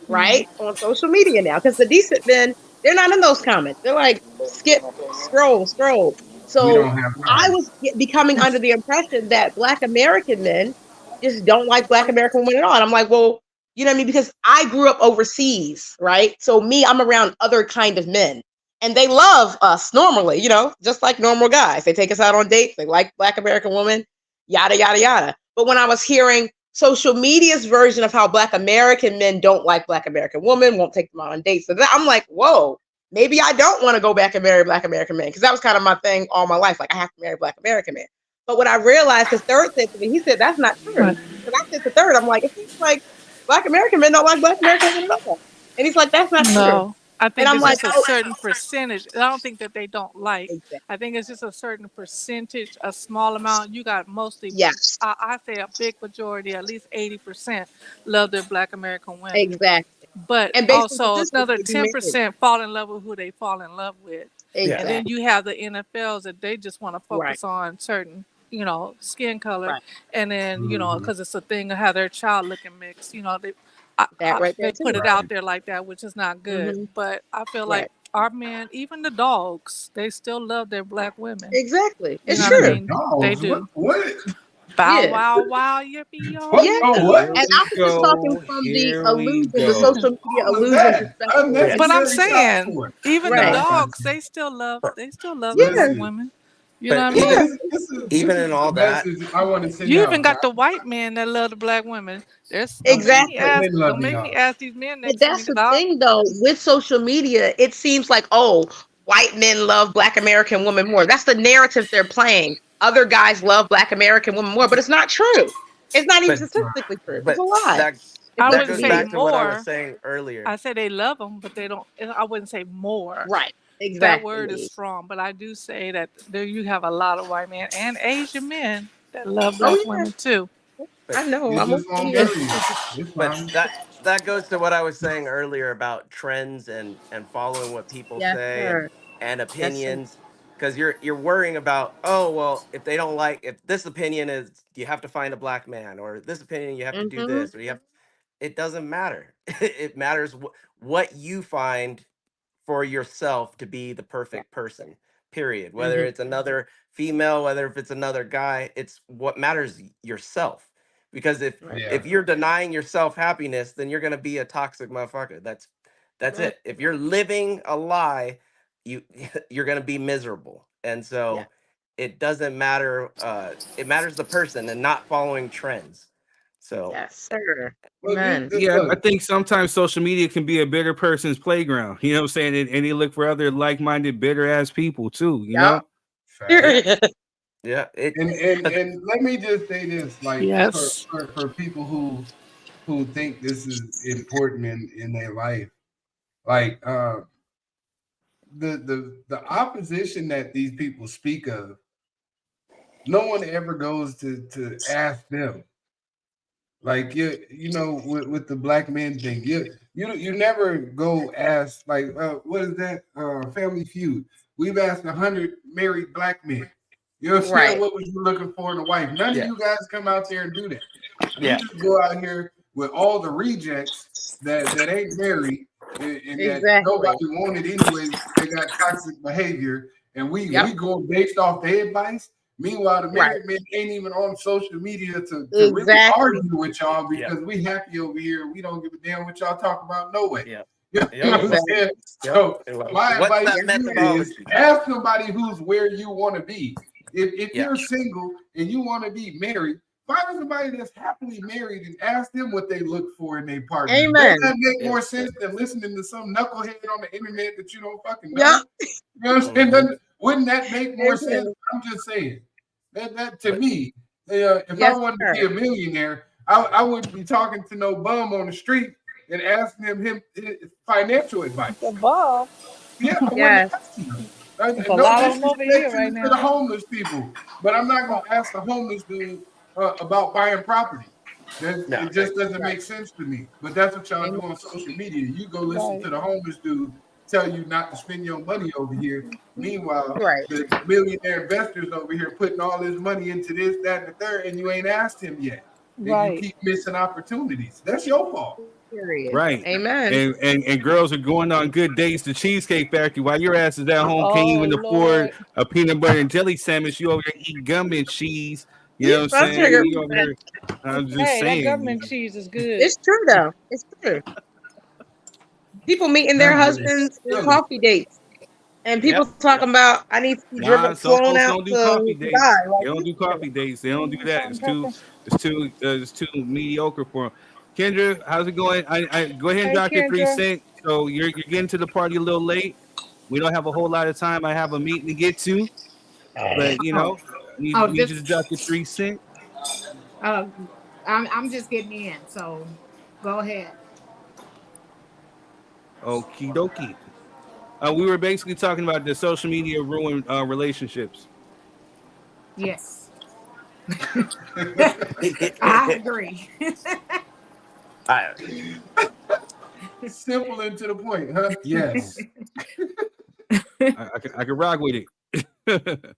right? On social media now, because the decent men, they're not in those comments. They're like, skip, scroll. So I was becoming under the impression that black American men just don't like black American women at all. And I'm like, well, you know what I mean? Because I grew up overseas, right? So I'm around other kind of men. And they love us normally, just like normal guys. They take us out on dates. They like black American women, yada, yada, yada. But when I was hearing social media's version of how Black American men don't like Black American women, won't take them out on dates. So I'm like, whoa, maybe I don't want to go back and marry Black American men, because that was kind of my thing all my life. Like, I have to marry Black American men. But what I realized, because Third said to me, he said, that's not true. And I said to Third, I'm like, it seems like Black American men don't like Black American women at all. And he's like, that's not true. I think it's like, just a certain percentage. I don't think that they don't like. Exactly. I think it's just a certain percentage, a small amount. You got mostly, yes. I say a big majority, at least 80% love their Black American women. Exactly. But also another 10% fall in love with who they fall in love with. Exactly. And then you have the NFLs that they just want to focus on certain, you know, skin color. Right. And then, you know, because it's a thing of how their child looking mixed, you know, they put it out there like that, which is not good. But I feel like our men, even the dogs, they still love their Black women. Exactly. It's true. I mean? They do. What? Bow wow wow yippee yo. What? And I'm just talking from the illusion, the social media illusion perspective. But I'm saying, even the dogs, they still love those women. You know what I mean? Even in all that, I want to say you even got the white men that love the Black women. There's exactly. Don't make me ask these men. But that's the thing, though, with social media, it seems like, oh, white men love Black American women more. That's the narrative they're playing. Other guys love Black American women more, but it's not true. It's not even statistically true. It's a lie. I wouldn't say back to more. what I was saying earlier. I said they love them, but they don't. I wouldn't say more. Right. Exactly. That word is strong, but I do say that there you have a lot of white men and Asian men that love Black women too. I know. But that goes to what I was saying earlier about trends and following what people say and opinions. Because you're worrying about, oh, well, if they don't like, if this opinion is you have to find a Black man, or this opinion you have to do this, or it doesn't matter. It matters what you find for yourself to be the perfect person, period. Whether it's another female, whether if it's another guy, it's what matters yourself. Because if you're denying yourself happiness, then you're gonna be a toxic motherfucker. That's it. If you're living a lie, you're gonna be miserable. And so it doesn't matter. It matters the person and not following trends. So yes, sir. Yeah, I think sometimes social media can be a bitter person's playground. You know what I'm saying? And they look for other like-minded, bitter-ass people too. You know? Yeah. And let me just say this, like, for people who think this is important in their life, like the opposition that these people speak of, no one ever goes to ask them. Like, you know, with the Black men thing, you never go ask, like, what is that? Family Feud. We've asked 100 married Black men. You know what I'm saying? What was you looking for in a wife? None of you guys come out there and do that. You just go out here with all the rejects that ain't married and that nobody wanted anyways. They got toxic behavior, and we go based off their advice. Meanwhile, the married men ain't even on social media to really argue with y'all because we happy over here. We don't give a damn what y'all talk about no way. You know what I'm saying? So my advice to you is ask somebody who's where you want to be. If you're single and you want to be married, find somebody that's happily married and ask them what they look for in their partner. Amen. Doesn't that make more sense than listening to some knucklehead on the internet that you don't fucking know? You know what I'm saying? Wouldn't that make more sense? I'm just saying. That to me, if I wanted to be a millionaire, I wouldn't be talking to no bum on the street and asking him financial advice. The bum? Yeah. A lot of them over here right now. To the homeless people, but I'm not gonna ask the homeless dude about buying property. It just doesn't make sense to me. But that's what y'all do on social media. You go listen to the homeless dude tell you not to spend your money over here. Meanwhile, the millionaire investors over here putting all this money into this, that, and the third, and you ain't asked him yet. And you keep missing opportunities. That's your fault. Period. Right. Amen. And girls are going on good dates to Cheesecake Factory while your ass is at home, can't even afford a peanut butter and jelly sandwich. You over there eating gum and cheese. You know what I'm saying? You over there, I'm just saying. That gum and cheese is good. It's true though. It's true. People meeting their husbands in coffee dates. And people talking about I need to be driven some flown folks out don't do to coffee dates. die. They don't do coffee dates. They don't do that. It's too mediocre for them. Kendra, how's it going? I go ahead and Hey, drop your 3 Kendra. cents. So you're getting to the party a little late. We don't have a whole lot of time. I have a meeting to get to, but you know, you just drop your 3 cents. I'm just getting in, so go ahead. Okie dokie. We were basically talking about the social media ruin relationships. Yes. I agree. Simple and to the point, huh? Yes. I can rock with it.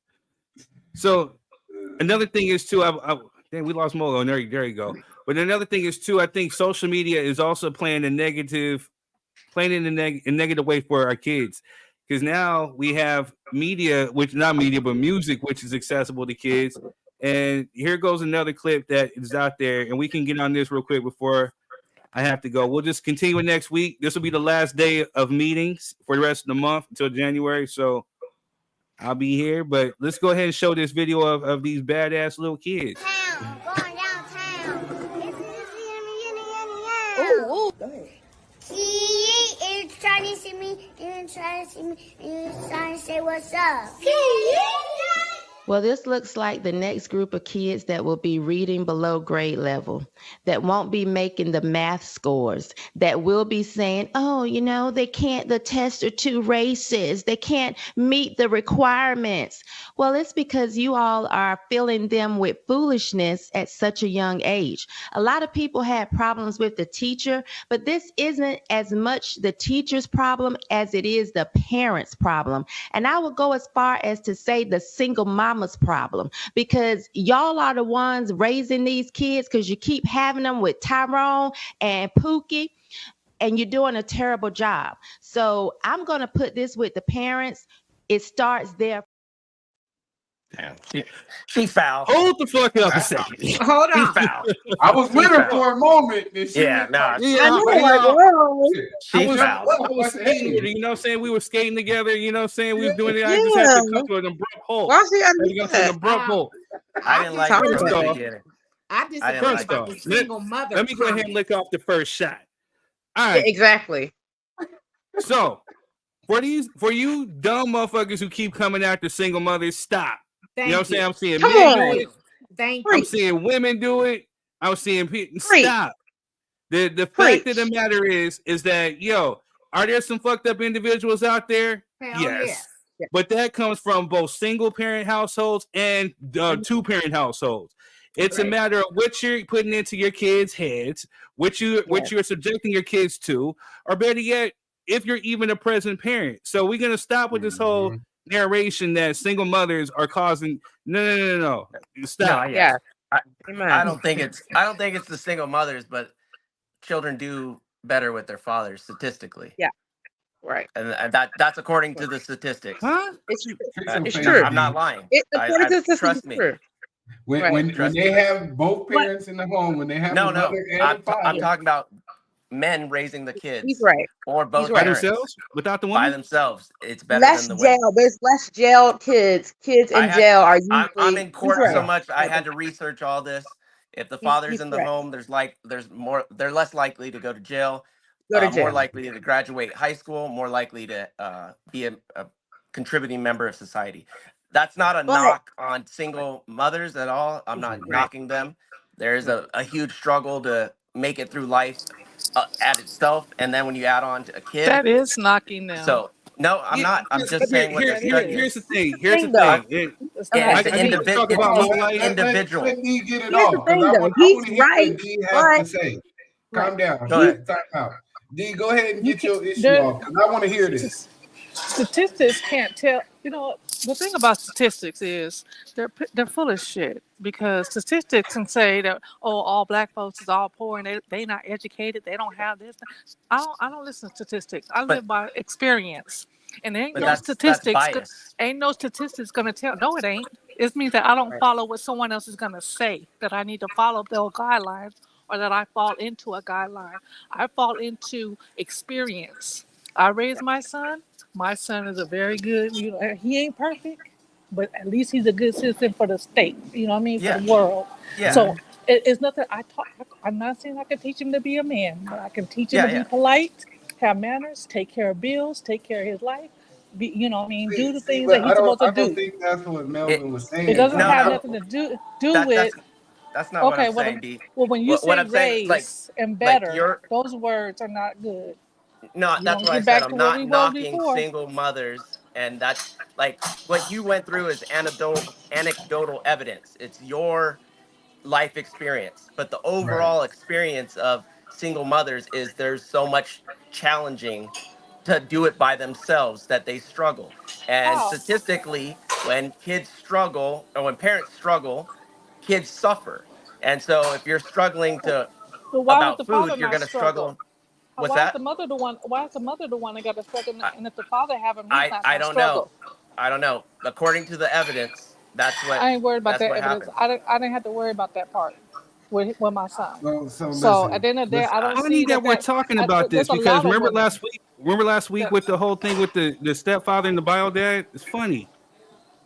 So another thing is too, we lost Mo. There you go. But another thing is too, I think social media is also playing in a negative way for our kids, because now we have media, which not media, but music, which is accessible to kids. And here goes another clip that is out there, and we can get on this real quick before I have to go. We'll just continue it next week. This will be the last day of meetings for the rest of the month until January. So I'll be here, but let's go ahead and show this video of these badass little kids. Going downtown. Ooh, go ahead. It's trying to see me, and trying to see me, and trying to say what's up. Well, this looks like the next group of kids that will be reading below grade level, that won't be making the math scores, that will be saying, oh, you know, they can't, the tests are too racist, they can't meet the requirements. Well, it's because you all are filling them with foolishness at such a young age. A lot of people had problems with the teacher, but this isn't as much the teacher's problem as it is the parents' problem. And I would go as far as to say the single mama's problem, because y'all are the ones raising these kids, because you keep having them with Tyrone and Pookie, and you're doing a terrible job. So I'm going to put this with the parents. It starts there. Damn, she fouled. Hold the fuck up a second. Hold on. She fouled. I was with her for a moment. And she Yeah, no. She fouled. I was skating, you know what I'm saying? We were skating together, you know what I'm saying? We were doing it. I just had to come to an abrupt halt. Why she I got to an abrupt halt. I didn't like it from the off. beginning. I disagree First about off, the single mother. let me go ahead and lick off the first shot. All Yeah, right. exactly. So for you dumb motherfuckers who keep coming after single mothers, stop. Thank You know what I'm saying? I'm seeing Come men on. do it. Thank I'm you. seeing women do it. I'm seeing people Preach. stop. The fact of the matter is that are there some fucked up individuals out there? Hell Yes. yes. But that comes from both single parent households and 2-parent households. It's a matter of what you're putting into your kids' heads, what you're subjecting your kids to, or better yet, if you're even a present parent. So we're gonna stop with this whole narration that single mothers are causing. No. Stop. No, yeah. Amen. I don't think it's the single mothers, but children do better with their fathers statistically. Yeah. Right. And that's according to the statistics. Huh? It's true. I'm not lying. Trust me. When they have both parents in the home, when they have No. a mother and I'm a father, talking about men raising the kids. He's right. Or both He's right. By parents. themselves, without the By woman. themselves. It's better Less than the women. jail. There's less jailed kids. Kids in jail are usually. I'm in court He's so right. much. I had to research all this. If the father's in the correct. home, they're less likely to go to jail. Go to jail. More likely to graduate high school. More likely to be a contributing member of society. That's not a knock on single mothers at all. I'm not knocking them. There is a huge struggle to make it through life at itself, and then when you add on to a kid, That is knocking them. so no, I'm not. I'm just saying what the study Here's is. the thing. Here's the thing. Yeah, it's I can talk about my life. individual. Let me get it Here's the off. thing, 'Cause I though. want He's to hear right, what D has but- to say. Calm down. Go ahead. Time out. D, go ahead and get your issue There- off, because I want to hear this. Statistics can't tell. You know, the thing about statistics is they're full of shit, because statistics can say that all black folks is all poor and they not educated, they don't have this. I don't listen to statistics. I live by experience, and there ain't But no that's statistics. bias. Ain't no statistics gonna tell. No, it ain't. It means that I don't follow what someone else is gonna say. That I need to follow their guidelines, or that I fall into a guideline. I fall into experience. I raised my son. My son is a very good, he ain't perfect, but at least he's a good citizen for the state. You know what I mean? For the world. Yeah. So it's nothing. I'm not saying I can teach him to be a man, but I can teach him to be polite, have manners, take care of bills, take care of his life. Do the things that he's supposed to do. I don't think that's what Melvin was saying. It doesn't have nothing to do with. That's not what I'm saying, B. Well, when you say saying, raise and better, those words are not good. No, that's what I said. I'm not knocking single mothers, and that's like what you went through is anecdotal evidence. It's your life experience, but the overall experience of single mothers is there's so much challenging to do it by themselves that they struggle. And statistically, when kids struggle or when parents struggle, kids suffer. And so if you're struggling about food, you're going to struggle. What's that? Why is the mother the one that got to struggle? And if the father haven't, I don't know. I don't know. According to the evidence, that's what. I ain't worried about that evidence. I didn't have to worry about that part with my son. So at the end of the day, I don't see that we're talking about this because remember last week with the whole thing with the stepfather and the bio dad? It's funny.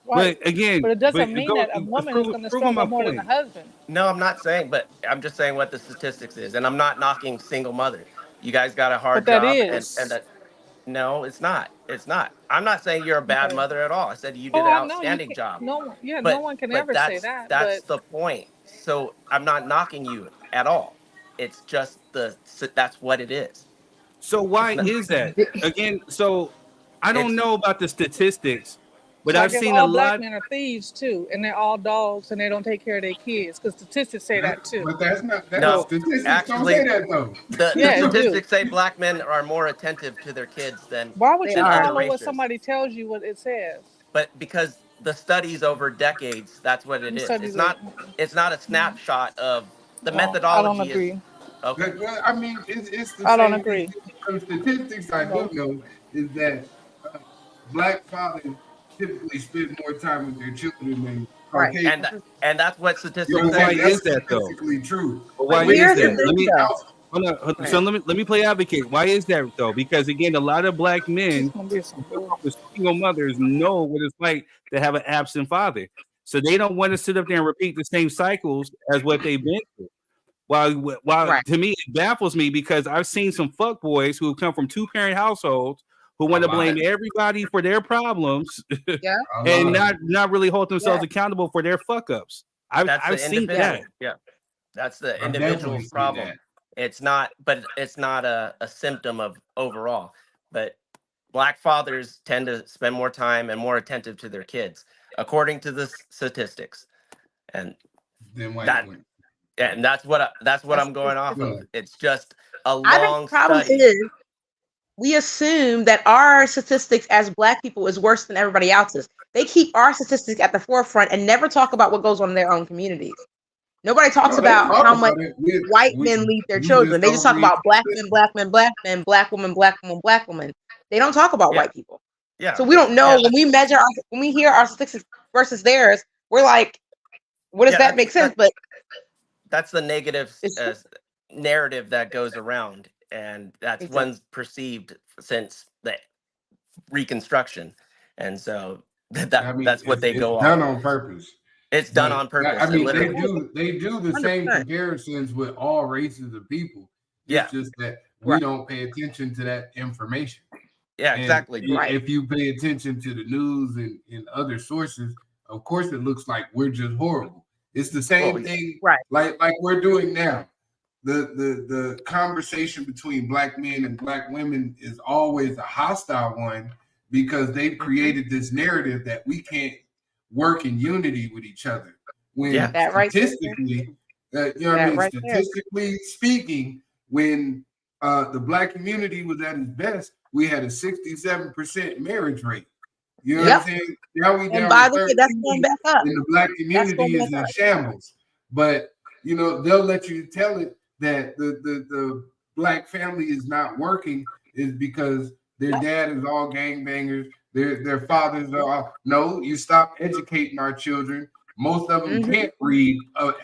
Right. But again, it doesn't mean that a woman is going to struggle more than a husband. No, I'm not saying, but I'm just saying what the statistics is, and I'm not knocking single mothers. You guys got a hard job, no, it's not. It's not. I'm not saying you're a bad mother at all. I said you did an outstanding job. No one can ever say that. That's the point. So I'm not knocking you at all. It's just that's what it is. So why is that? Again, so I don't know about the statistics, but I've seen a lot. Black men are thieves too, and they're all dogs, and they don't take care of their kids. Because statistics say that too. But that's not. Statistics actually don't say that though. The statistics say black men are more attentive to their kids than. Why would you follow what somebody tells you what it says? But because the studies over decades, that's what it is. It's not a snapshot of the methodology. I don't agree. Okay. I mean, it's the I same. don't agree. The statistics I do know is that black fathers typically spend more time with their children than Caucasian. And that's what statistics say. Why is that though? Statistically true. Why is that? So let me play advocate. Why is that though? Because again, a lot of black men with single mothers know what it's like to have an absent father. So they don't want to sit up there and repeat the same cycles as what they've been through. While to me, it baffles me because I've seen some fuckboys who come from 2-parent households who want to blame everybody for their problems and not really hold themselves accountable for their fuck ups. I've seen that. Yeah, that's the individual problem. It's not a symptom of overall. But black fathers tend to spend more time and more attentive to their kids, according to the statistics. And and that's what I'm going off of. It's just a long I think the problem is we assume that our statistics as black people is worse than everybody else's. They keep our statistics at the forefront and never talk about what goes on in their own communities. Nobody talks about how much white men leave their children. They just talk about black men, black men, black men, black women, black women, black women. They don't talk about white people. Yeah. So we don't know when we measure when we hear our statistics versus theirs, we're like, what does that make sense? But that's the negative narrative that goes around, and that's one's perceived since the Reconstruction, and so that's what they go on. Done on purpose. It's done on purpose. I mean, they do the 100%. Same comparisons with all races of people. It's just that we don't pay attention to that information. Yeah, exactly. If you pay attention to the news and other sources, of course, it looks like we're just horrible. It's the same thing, like we're doing now. The conversation between black men and black women is always a hostile one because they've created this narrative that we can't work in unity with each other. When statistically, statistically speaking, when the black community was at its best, we had a 67% marriage rate. You know what I'm saying? Now we down to 30%, that's going back up. And the black community is in shambles. But they'll let you tell it that the black family is not working is because their dad is all gangbangers. Their fathers are all. No, you stop educating our children. Most of them can't read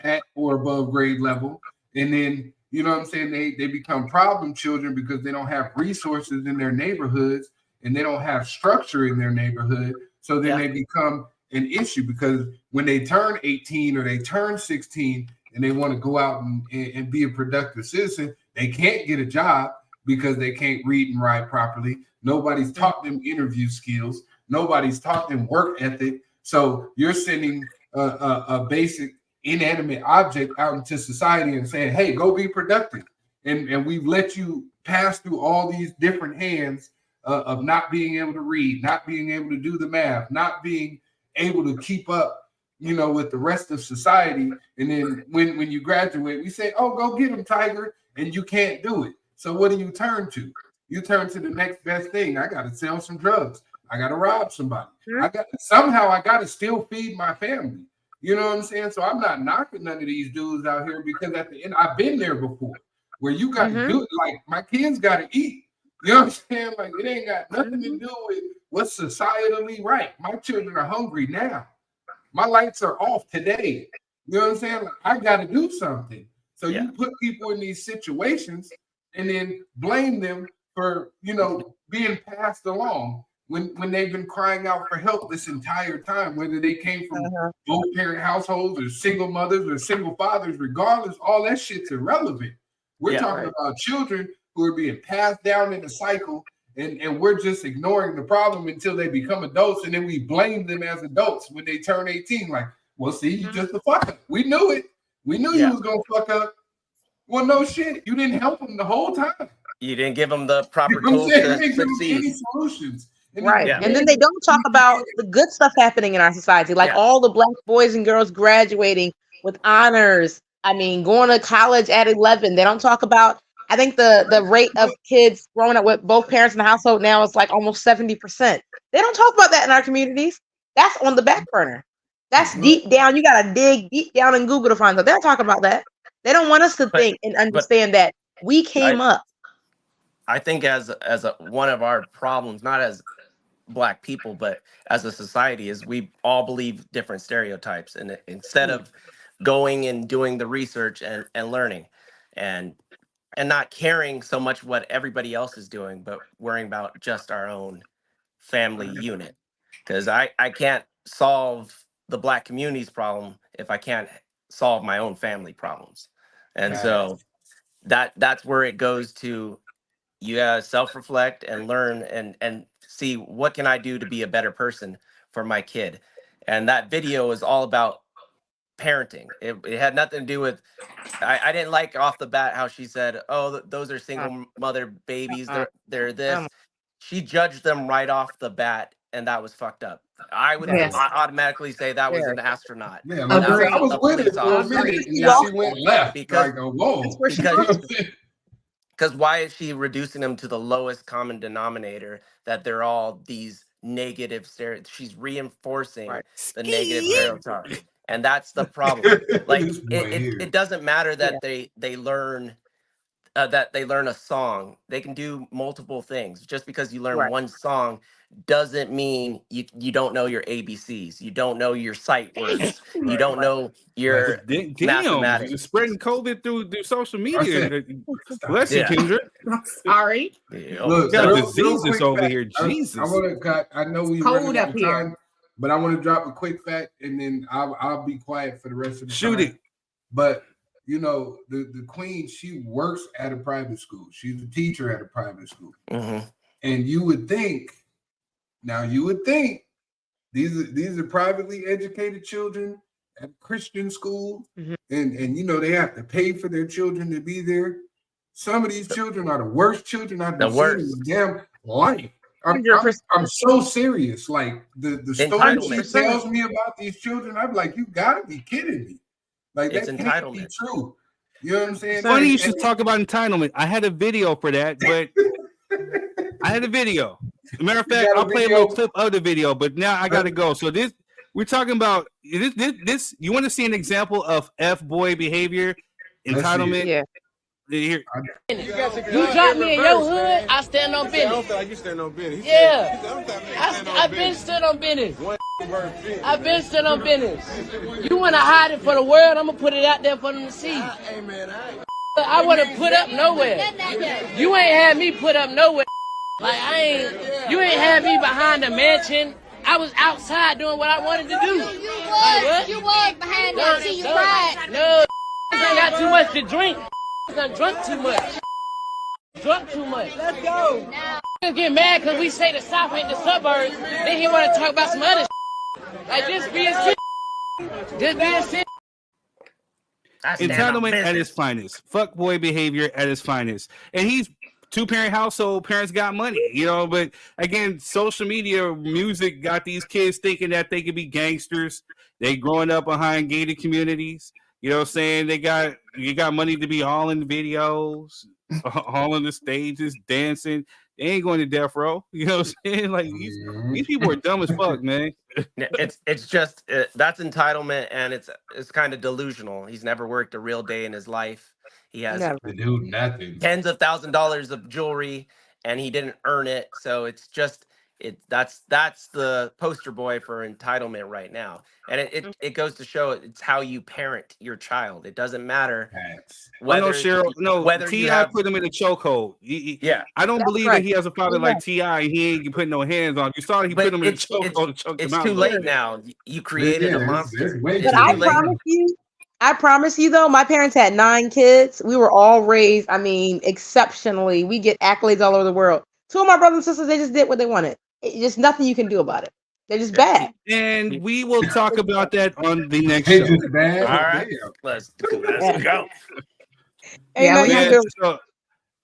at or above grade level. And then You know what I'm saying? They become problem children because they don't have resources in their neighborhoods and they don't have structure in their neighborhood. So then they become an issue because when they turn 18 or they turn 16 and they want to go out and be a productive citizen, they can't get a job because they can't read and write properly. Nobody's taught them interview skills. Nobody's taught them work ethic. So you're sending a basic inanimate object out into society and saying, hey, go be productive. And we've let you pass through all these different hands of not being able to read, not being able to do the math, not being able to keep up, with the rest of society. And then when you graduate, we say, oh, go get them, Tiger. And you can't do it. So what do you turn to? You turn to the next best thing. I got to sell some drugs. I got to rob somebody. I got to still feed my family. You know what I'm saying? So I'm not knocking none of these dudes out here because at the end, I've been there before where you got to do it. Like my kids got to eat. You know what I'm saying? Like it ain't got nothing to do with what's societally right. My children are hungry now. My lights are off today. You know what I'm saying? Like, I got to do something. So you put people in these situations and then blame them for, being passed along when they've been crying out for help this entire time, whether they came from both parent households or single mothers or single fathers, regardless, all that shit's irrelevant. We're talking about children who are being passed down in the cycle and we're just ignoring the problem until they become adults. And then we blame them as adults when they turn 18. Like, well, see, you just a fuck up. We knew it. We knew you was going to fuck up. Well, no shit. You didn't help them the whole time. You didn't give them the proper tools to succeed. Any solutions. Right. And then they don't talk about the good stuff happening in our society, like all the black boys and girls graduating with honors. I mean, going to college at 11. They don't talk about, I think the rate of kids growing up with both parents in the household now is like almost 70%. They don't talk about that in our communities. That's on the back burner. That's deep down. You got to dig deep down in Google to find that. They're talking about that. They don't want us to think and understand that we came up. I think as one of our problems, not as Black people, but as a society, is we all believe different stereotypes, and instead of going and doing the research and learning and not caring so much what everybody else is doing, but worrying about just our own family unit. Because I can't solve the Black community's problem if I can't solve my own family problems. And so that's where it goes to. You gotta self-reflect and learn and see what can I do to be a better person for my kid. And that video is all about parenting. It had nothing to do with, I didn't like off the bat how she said, oh, those are single mother babies. They're this. She judged them right off the bat, and that was fucked up. I would automatically say that was an astronaut. Yeah, I was with it for a minute. She went left. Because, like, whoa. Because why is she reducing them to the lowest common denominator, that they're all these negative stereotypes? She's reinforcing the negative stereotypes. And that's the problem. Like it doesn't matter that they learn a song. They can do multiple things. Just because you learn one song doesn't mean you don't know your ABCs. You don't know your sight words. You don't know your mathematics. You're spreading COVID through social media. Bless you, Kendra. Sorry. Look, got diseases over here. Jesus. I know we cold up here, but I want to drop a quick fact, and then I'll be quiet for the rest of the Shoot time. it. But the queen, she works at a private school. She's a teacher at a private school, and you would think these are privately educated children at Christian school, and they have to pay for their children to be there. Some of these children are the worst children I've been seen in damn life. I'm so serious. Like the story she tells me about these children, I'm like, you gotta be kidding me. Like that can't be true. You know what I'm saying? Funny you should talk about entitlement. I had a video for that, but I had a video. As a matter of fact, I'll play a little clip of the video, but now I gotta go. So we're talking about this. You want to see an example of F-boy behavior, entitlement? Yeah. Here. You drop me in your hood, I stand on business. I don't feel like you stand on business. I've been stood on business. I've been stood on business. You want to hide it for the world? I'm gonna put it out there for them to see. I wouldn't put up nowhere. You ain't had me put up nowhere. Like you ain't had me behind the mansion. I was outside doing what I wanted to do. You was behind that till you cried. No, I got too much to drink. I drunk too much. Let's go. Get mad because we say the South ain't the suburbs. Then he want to talk about some other shit. Like this being shit. Just being shit. Entitlement at its finest. Fuckboy behavior at its finest. And he's two-parent household. Parents got money, but again, social media music got these kids thinking that they could be gangsters. They growing up behind gated communities. You know what I'm saying? You got money to be all in the videos, all on the stages, dancing. They ain't going to death row. You know what I'm saying? Like these people are dumb as fuck, man. It's just that's entitlement, and it's kind of delusional. He's never worked a real day in his life. He has to do nothing. Tens of $1,000s of jewelry, and he didn't earn it. So it's just that's the poster boy for entitlement right now. And it goes to show it's how you parent your child. It doesn't matter whether whether T.I. put him in a chokehold. I don't believe that he has a father like T.I. and he ain't putting no hands on. You saw that he put him in a chokehold to choke him out. It's too late now. You created a monster. But I promise you though, my parents had 9 kids. We were all raised, exceptionally. We get accolades all over the world. 2 of my brothers and sisters, they just did what they wanted. It's just nothing you can do about it. They're just bad. And we will talk about that on the next show. Just bad. All right, let's go. So,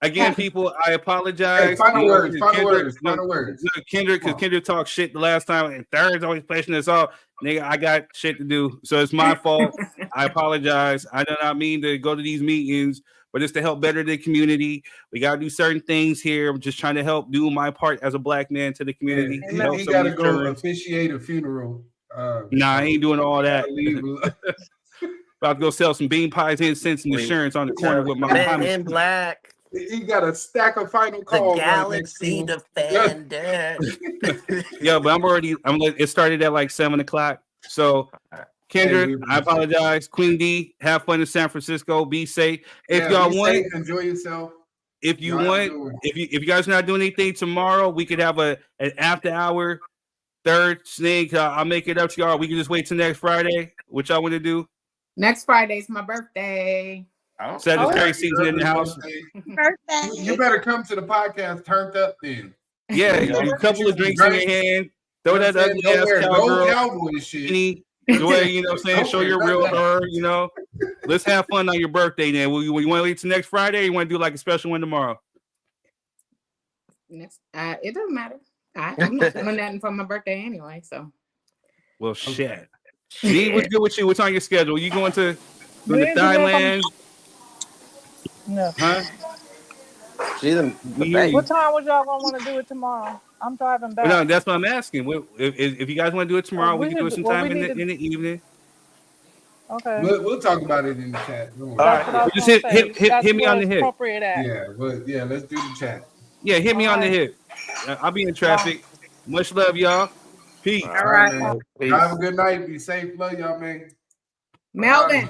again, people, I apologize. Hey, final words. Kendrick, because Kendrick talked shit the last time, and Third's always flashing us off. Nigga, I got shit to do, so it's my fault. I apologize. I do not mean to go to these meetings, but it's to help better the community. We got to do certain things here. I'm just trying to help do my part as a black man to the community. He got to go officiate a funeral. Nah, I ain't doing all that. About to go sell some bean pies, incense, and insurance on the corner with my Men in Black. He got a stack of final calls. The Galaxy Defender. Yeah, but it started at like 7:00. So Kendrick, I apologize. Queen D, have fun in San Francisco. Be safe. If y'all want, enjoy yourself. If you want, if you guys are not doing anything tomorrow, we could have an after hour third sneak. I'll make it up to y'all. We can just wait till next Friday. What y'all want to do? Next Friday's my birthday. Sagittarius season in the house. Birthday. You better come to the podcast turned up then. Yeah, a couple of drinks in your hand. Throw that ugly ass cowboy shit. The way, you know what I'm saying? Show your real her, Let's have fun on your birthday then. You want to wait till next Friday or you want to do like a special one tomorrow? It doesn't matter. I'm not doing nothing for my birthday anyway, so. Well, shit. What's good with you? What's on your schedule? You going to Thailand? No. Huh? What time would y'all gonna want to do it tomorrow? I'm driving back. No, that's what I'm asking. If you guys want to do it tomorrow, we can do it sometime in the evening. Okay. We'll talk about it in the chat. All right. Just hit me on the hip. Yeah, let's do the chat. Yeah, hit me on the hip. I'll be in traffic. Much love, y'all. Peace. All right. Have a good night. Be safe. Love y'all, man. Melvin.